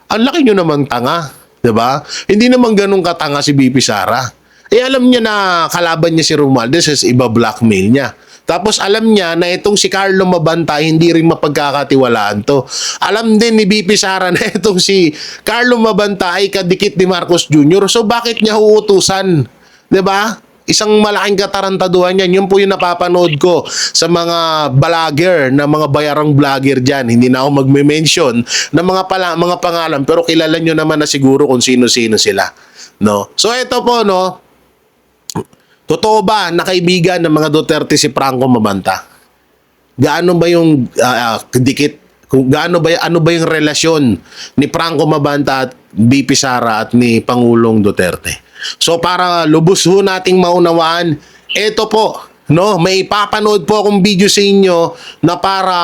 ang laki nyo namang tanga. Diba? Hindi naman ganun katanga si VP Sara. Alam niya na kalaban niya si Romualdez as iba-blackmail niya. Tapos alam niya na itong si Carlo Mabanta hindi rin mapagkakatiwalaan to. Alam din ni BP Sara na itong si Carlo Mabanta ay kadikit ni Marcos Jr. So bakit niya uutusan? 'Di ba? Isang malaking katarantaduhan yan. Yun po yung napapanood ko sa mga vlogger, na mga bayarang vlogger dyan. Hindi na ako magme-mention ng mga pangalan, pero kilala nyo naman na siguro kung sino-sino sila. No? So ito po, no, totoo ba na kaibigan ng mga Duterte si Franco Mabanta? Gaano ba yung dikit? Ano ba yung relasyon ni Franco Mabanta at BP Sara at ni Pangulong Duterte? So para lubos ho nating maunawaan, ito po, no, may ipapanood po akong video sa inyo na para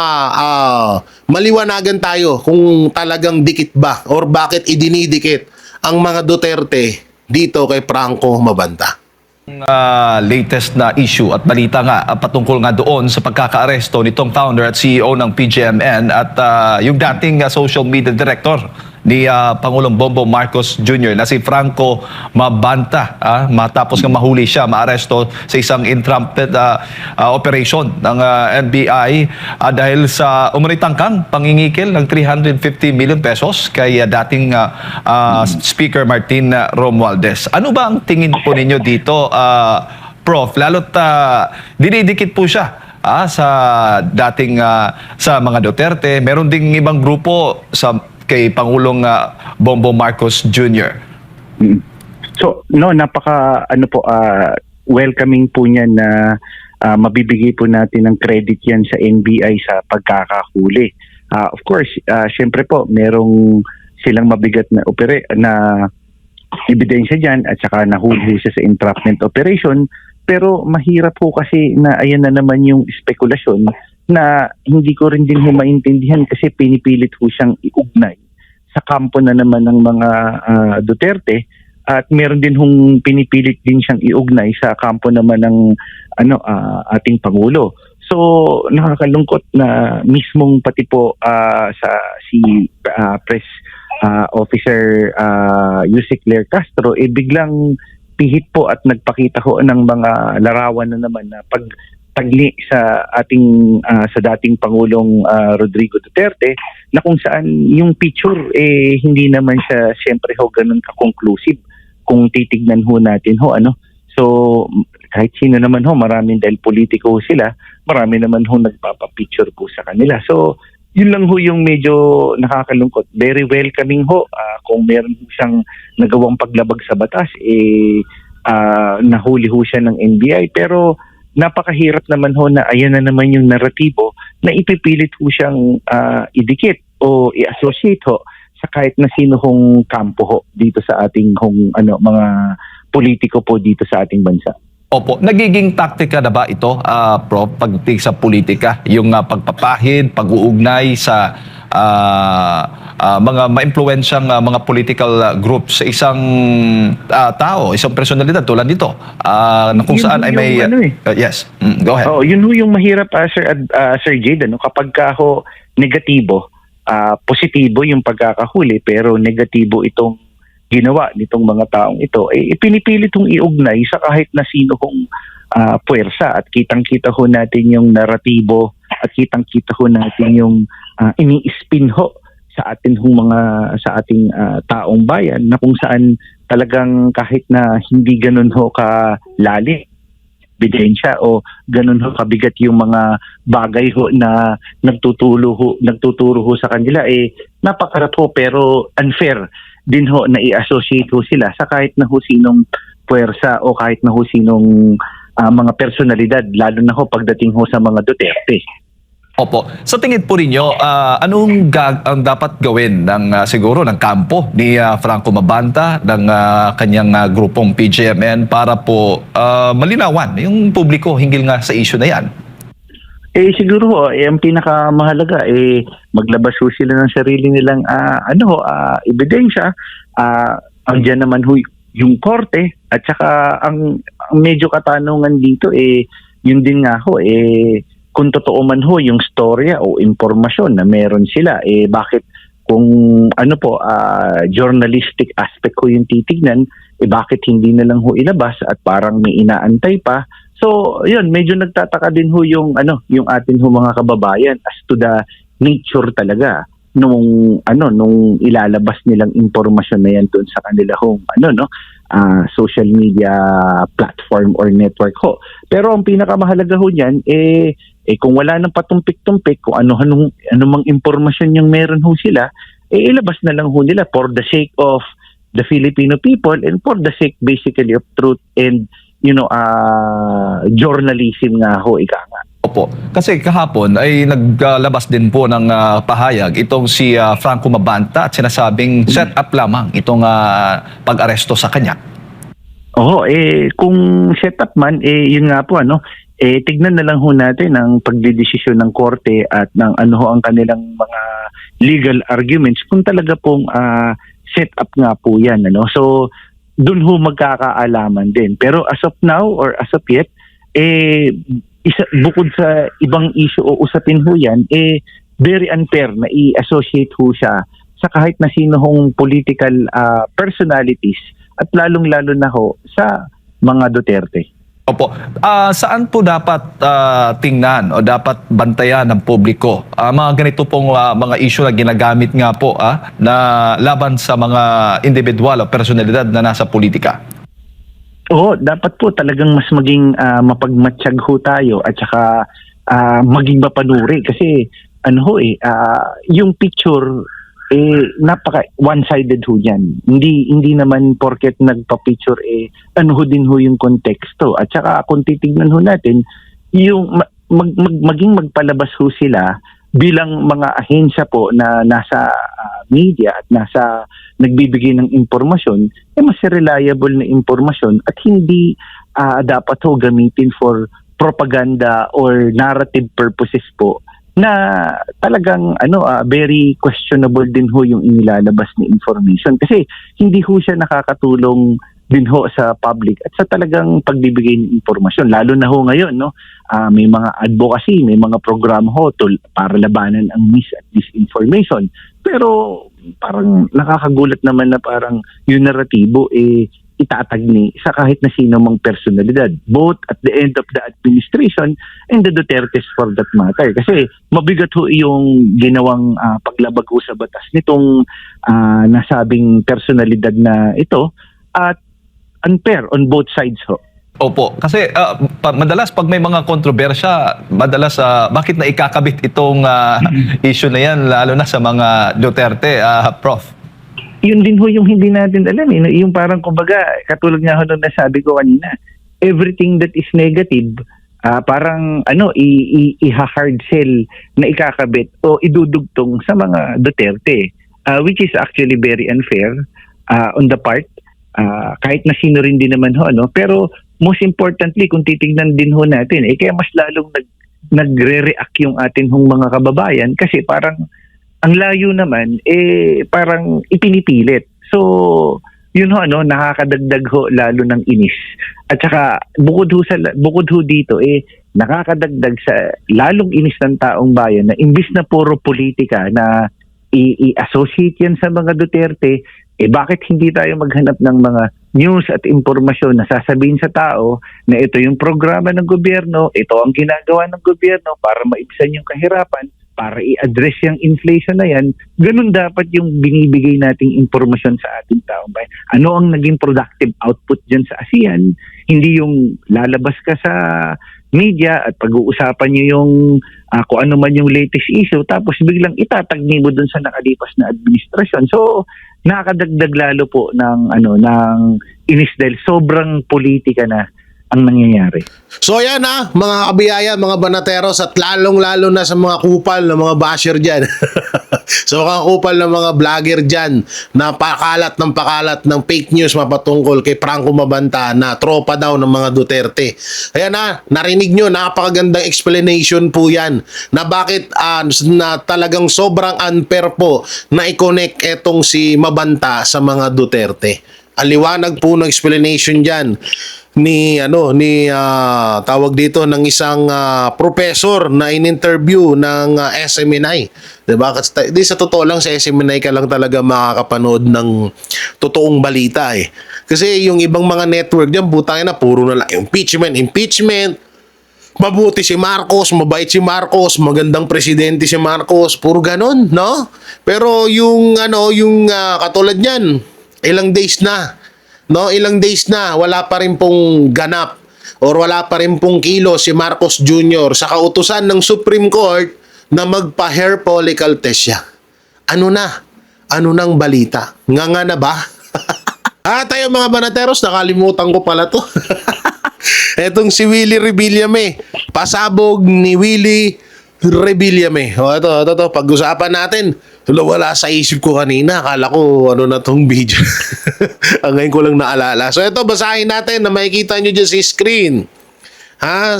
maliwanagan tayo kung talagang dikit ba or bakit idinidikit ang mga Duterte dito kay Franco Mabanta. Latest na issue at balita nga patungkol nga doon sa pagkakaaresto nitong founder at CEO ng PGMN at yung dating social media director ni Pangulong Bongbong Marcos Jr. na si Franco Mabanta, matapos nga mahuli siya, maaresto sa isang entrapment operation ng NBI dahil sa umunitangkang pangingikil ng 350 million pesos kay dating Speaker Martin Romualdez. Ano ba ang tingin po ninyo dito, Prof? Lalo't dinidikit po siya sa dating sa mga Duterte. Meron ding ibang grupo kay Pangulong Bongbong Marcos Jr. So, no, welcoming po niya na mabibigay po natin ng credit yan sa NBI sa pagkakahuli. Of course, syempre po, merong silang mabigat na ebidensya dyan at saka nahuli siya sa entrapment operation. Pero mahirap po kasi na ayan na naman yung spekulasyon na hindi ko rin din maintindihan kasi pinipilit po siyang iugnay sa kampo na naman ng mga Duterte at meron din hong pinipilit din siyang iugnay sa kampo naman ng ating Pangulo. So nakakalungkot na mismong pati po Press Officer Yusek Claire Castro biglang pihit po at nagpakita ho ng mga larawan na naman na pagtagli sa ating sa dating Pangulong Rodrigo Duterte na kung saan yung picture hindi naman siya siyempre ho ganun ka-conclusive kung titignan ho natin ho so kahit sino naman ho, maraming dahil politiko sila, marami naman ho nagpapapicture po sa kanila. So yun lang ho yung medyo nakakalungkot. Very welcoming ho kung meron siyang nagawang paglabag sa batas nahuli ho siya ng NBI, pero napakahirap naman ho na ayan na naman yung naratibo na ipipilit ho siyang idikit o i-associate ho sa kahit na sino hong kampo ho dito sa ating mga politiko po dito sa ating bansa. Opo, nagiging taktika na ba ito, Prof, pagdating sa politika, yung pagpapahid, pag-uugnay sa mga ma-impluwensyang mga political groups sa isang tao, isang personalidad tulad nito, na kung saan ay may... yes, go ahead. Yun ho yung mahirap, Sir Jade, kapag ho negatibo, positibo yung pagkakahuli, pero negatibo itong ginawa nitong mga taong ito, ipinipilit hong iugnay sa kahit na sino hong puwersa at kitang-kita ho natin yung naratibo at kitang-kita ho natin yung ini-spin ho sa ating taong bayan na kung saan talagang kahit na hindi ganun ho kalalim ebidensya o ganun ho kabigat yung mga bagay ho na nagtuturo ho sa kanila, napakarap ho pero unfair din ho na i-associate ho sila sa kahit na ho sinong puwersa o kahit na ho sinong mga personalidad, lalo na ho pagdating ho sa mga Duterte. Opo. Sa tingin po ninyo, anong ang dapat gawin siguro ng kampo ni Franco Mabanta, ng kanyang grupong PGMN para po malinawan yung publiko hinggil nga sa issue na yan? Siguro ang pinakamahalaga maglabas ho sila ng sarili nilang ebidensya. Andiyan naman ho yung korte at saka ang medyo katanungan dito yun din nga ho kung totoo man ho yung storya o impormasyon na meron sila bakit kung journalistic aspect ho yung titignan bakit hindi na lang ho ilabas at parang may inaantay pa So, yun, medyo nagtataka din ho yung atin ho mga kababayan as to the nature talaga nung ilalabas nilang impormasyon na yan doon sa kanila hong social media platform or network ho. Pero ang pinakamahalaga ho niyan kung wala nang patumpik-tumpik kung anumang impormasyon yung meron ho sila, ilabas na lang ho nila for the sake of the Filipino people and for the sake basically of truth and journalism nga ho, ika nga. Opo. Kasi kahapon ay naglabas din po ng pahayag itong si Franco Mabanta at sinasabing set up lamang itong pag-aresto sa kanya. Oo, kung set up man, yun nga po, tignan na lang ho natin ang pagdidesisyon ng korte at ng ang kanilang mga legal arguments kung talaga pong set up nga po yan. So, dun ho magkakaalaman din. Pero as of now or as of yet, bukod sa ibang issue o usapin ho yan, very unfair na i-associate ho siya sa kahit na sino hong political personalities at lalong-lalo na ho sa mga Duterte. Opo. Saan po dapat tingnan o dapat bantayan ng publiko mga ganito pong mga issue na ginagamit nga po na laban sa mga individual o personalidad na nasa politika? Oo, dapat po talagang mas maging mapagmatsyag ho tayo at saka maging mapanuri kasi yung picture napaka one-sided ho yan. Hindi naman porket nagpa-picture din ho yung konteksto. At saka kung titignan ho natin, yung maging magpalabas ho sila bilang mga ahensya po na nasa media at nasa nagbibigay ng impormasyon, mas reliable na impormasyon at hindi dapat ho gamitin for propaganda or narrative purposes po na talagang very questionable din ho yung inilalabas na information kasi hindi ho siya nakakatulong din ho sa public at sa talagang pagbibigay ng impormasyon, lalo na ho ngayon may mga advocacy, may mga programa ho para labanan ang mis at disinformation, pero parang nakakagulat naman na parang yung naratibo itatagni sa kahit na sino mang personalidad, both at the end of the administration and the Dutertes for that matter. Kasi mabigat ho yung ginawang paglabag ho sa batas nitong nasabing personalidad na ito at unfair on both sides ho. Opo. Kasi madalas pag may mga kontrobersya, madalas bakit na ikakabit itong issue na yan lalo na sa mga Duterte, Prof? Yun din ho yung hindi natin alam yung parang kumbaga katulad nga ho nung nasabi ko kanina, everything that is negative parang i-hard sell na ikakabit o idudugtong sa mga Duterte, which is actually very unfair on the part kahit na sino rin din naman ho, pero most importantly kung titignan din ho natin kaya mas lalong nagre-react yung atin hong mga kababayan kasi parang ang layo naman parang ipinipilit. So yun ho nakakadagdag ho lalo ng inis. At saka bukod ho dito nakakadagdag sa lalong inis ng taong bayan na imbis na puro politika na i-associate yan sa mga Duterte, bakit hindi tayo maghanap ng mga news at impormasyon na sasabihin sa tao na ito yung programa ng gobyerno, ito ang ginagawa ng gobyerno para maibsan yung kahirapan, para i-address yung inflation na yan. Ganun dapat yung binibigay nating impormasyon sa ating taong bayan. Ano ang naging productive output dyan sa ASEAN? Hindi yung lalabas ka sa media at pag-uusapan nyo yung kung ano man yung latest issue tapos biglang itatagni mo dun sa nakalipas na administrasyon. So, nakakadagdag lalo po ng inis dahil sobrang politika na ang nangyayari. So yan mga kabiyaya, mga banateros at lalong-lalo na sa mga kupal na mga basher dyan. So mga kupal na mga vlogger dyan na pakalat ng fake news mapatungkol kay Franco Mabanta na tropa daw ng mga Duterte. Ayan narinig nyo, napakagandang explanation po yan na bakit na talagang sobrang unfair po na i-connect etong si Mabanta sa mga Duterte. Aliwanag po ng explanation dyan ni tawag dito ng isang professor na in-interview ng SMNI. 'Di ba? Sa totoo lang sa SMNI ka lang talaga makakapanood ng totoong balita Kasi yung ibang mga network dyan, butangin na, puro na lang impeachment. Mabuti si Marcos, mabait si Marcos, magandang presidente si Marcos, puro ganon, no? Pero yung katulad niyan, ilang days na, no? Ilang days na, wala pa rin pong ganap or wala pa rin pong kilo si Marcos Jr. sa kautusan ng Supreme Court na magpa-hair follicle test siya. Ano na? Ano nang balita? Nga na ba? Tayo mga banateros, nakalimutan ko pala to. Etong si Willie Revillame, pasabog ni Willie Revillame. Ito, pag-usapan natin. Wala sa isip ko kanina. Akala ko ano na tong video. Ngayon ko lang naalala. So ito, basahin natin na makikita nyo dyan sa screen.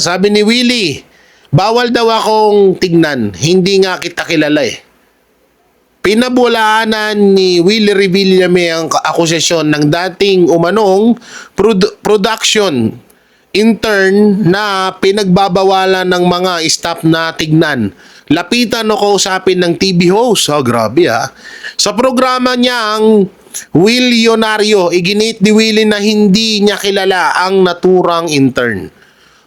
Sabi ni Willie, bawal daw akong tignan. Hindi nga kita kilala eh. Pinabulaanan ni Willie Revillame ang akusasyon ng dating umanong production intern na pinagbabawalan ng mga staff na tignan. Lapitan o kausapin ng TV host. Grabe Sa programa niya ang Willionario, iginit ni Willie na hindi niya kilala ang naturang intern.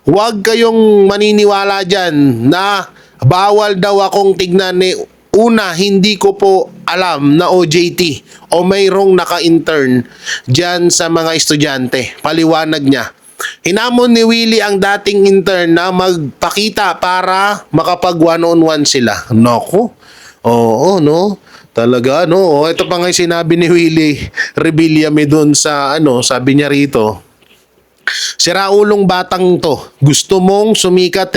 Huwag kayong maniniwala dyan na bawal daw akong tignan ni una, hindi ko po alam na OJT o mayroong naka-intern dyan sa mga estudyante. Paliwanag niya. Hinamon ni Willie ang dating intern na magpakita para makapag one-on-one sila. Nako. Oo, no? Talaga, no? Ito pa nga yung sinabi ni Willie Revillame doon sa, sabi niya rito, siraulong batang to, gusto mong sumikat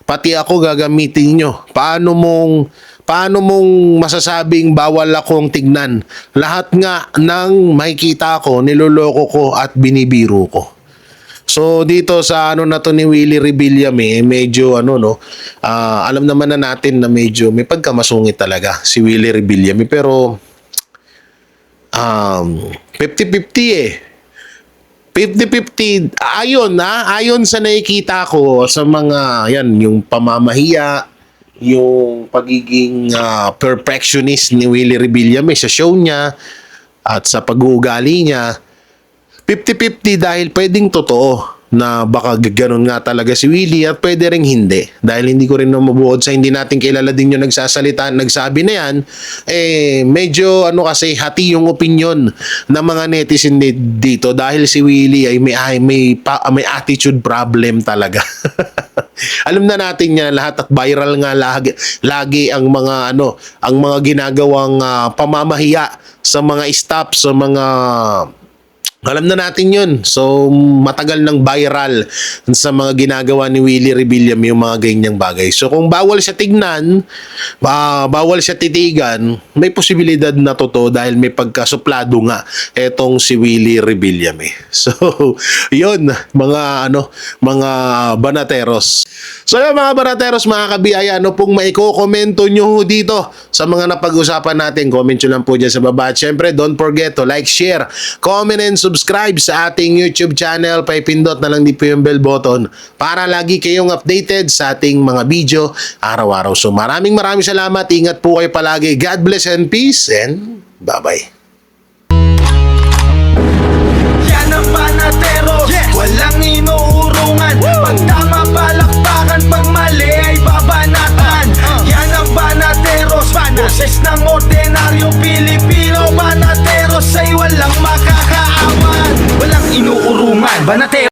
pati ako gagamitin nyo. Paano mong masasabing bawal akong tignan? Lahat nga ng makikita ko, niloloko ko at binibiro ko. So dito sa na to ni Willie Revillame, medyo alam naman na natin na medyo may pagkamasungit talaga si Willie Revillame, pero 50-50 50-50 ayon sa nakikita ko sa mga yung pamamahiya, yung pagiging perfectionist ni Willie Revillame sa show niya at sa pag-uugali niya. 50-50 dahil pwedeng totoo na baka gano'n nga talaga si Willie at pwede rin hindi. Dahil hindi ko rin mabuod sa hindi natin kilala din yung nagsabi na yan, medyo kasi hati yung opinion ng mga netizen dito dahil si Willie ay may attitude problem talaga. Alam na natin yan lahat at viral nga lagi ang mga ang mga ginagawang pamamahiya sa mga staff, sa mga alam na natin yun. So, matagal nang viral sa mga ginagawa ni Willie Revillame yung mga ganyang bagay. So, kung bawal siya tignan, bawal siya titigan, may posibilidad na totoo dahil may pagkasuplado nga etong si Willie Revillame. So, yun, mga banateros. So, yun, mga banateros, mga kabiyaya, pong maiko-komento nyo dito sa mga napag-usapan natin, comment nyo lang po dyan sa baba. At syempre, don't forget to like, share, comment, and subscribe sa ating YouTube channel. Paipindot na lang din po yung bell button para lagi kayong updated sa ating mga video araw-araw. So maraming salamat. Ingat po kayo palagi. God bless and peace and bye-bye. Yan ang banateros, walang inuurungan. Pag tama palakpakan, pag mali ay babanatan. Yan ang banateros, boses ng ordinaryong Pilipino. Banateros ay walang makakaawan, walang inuurungan. Banateros.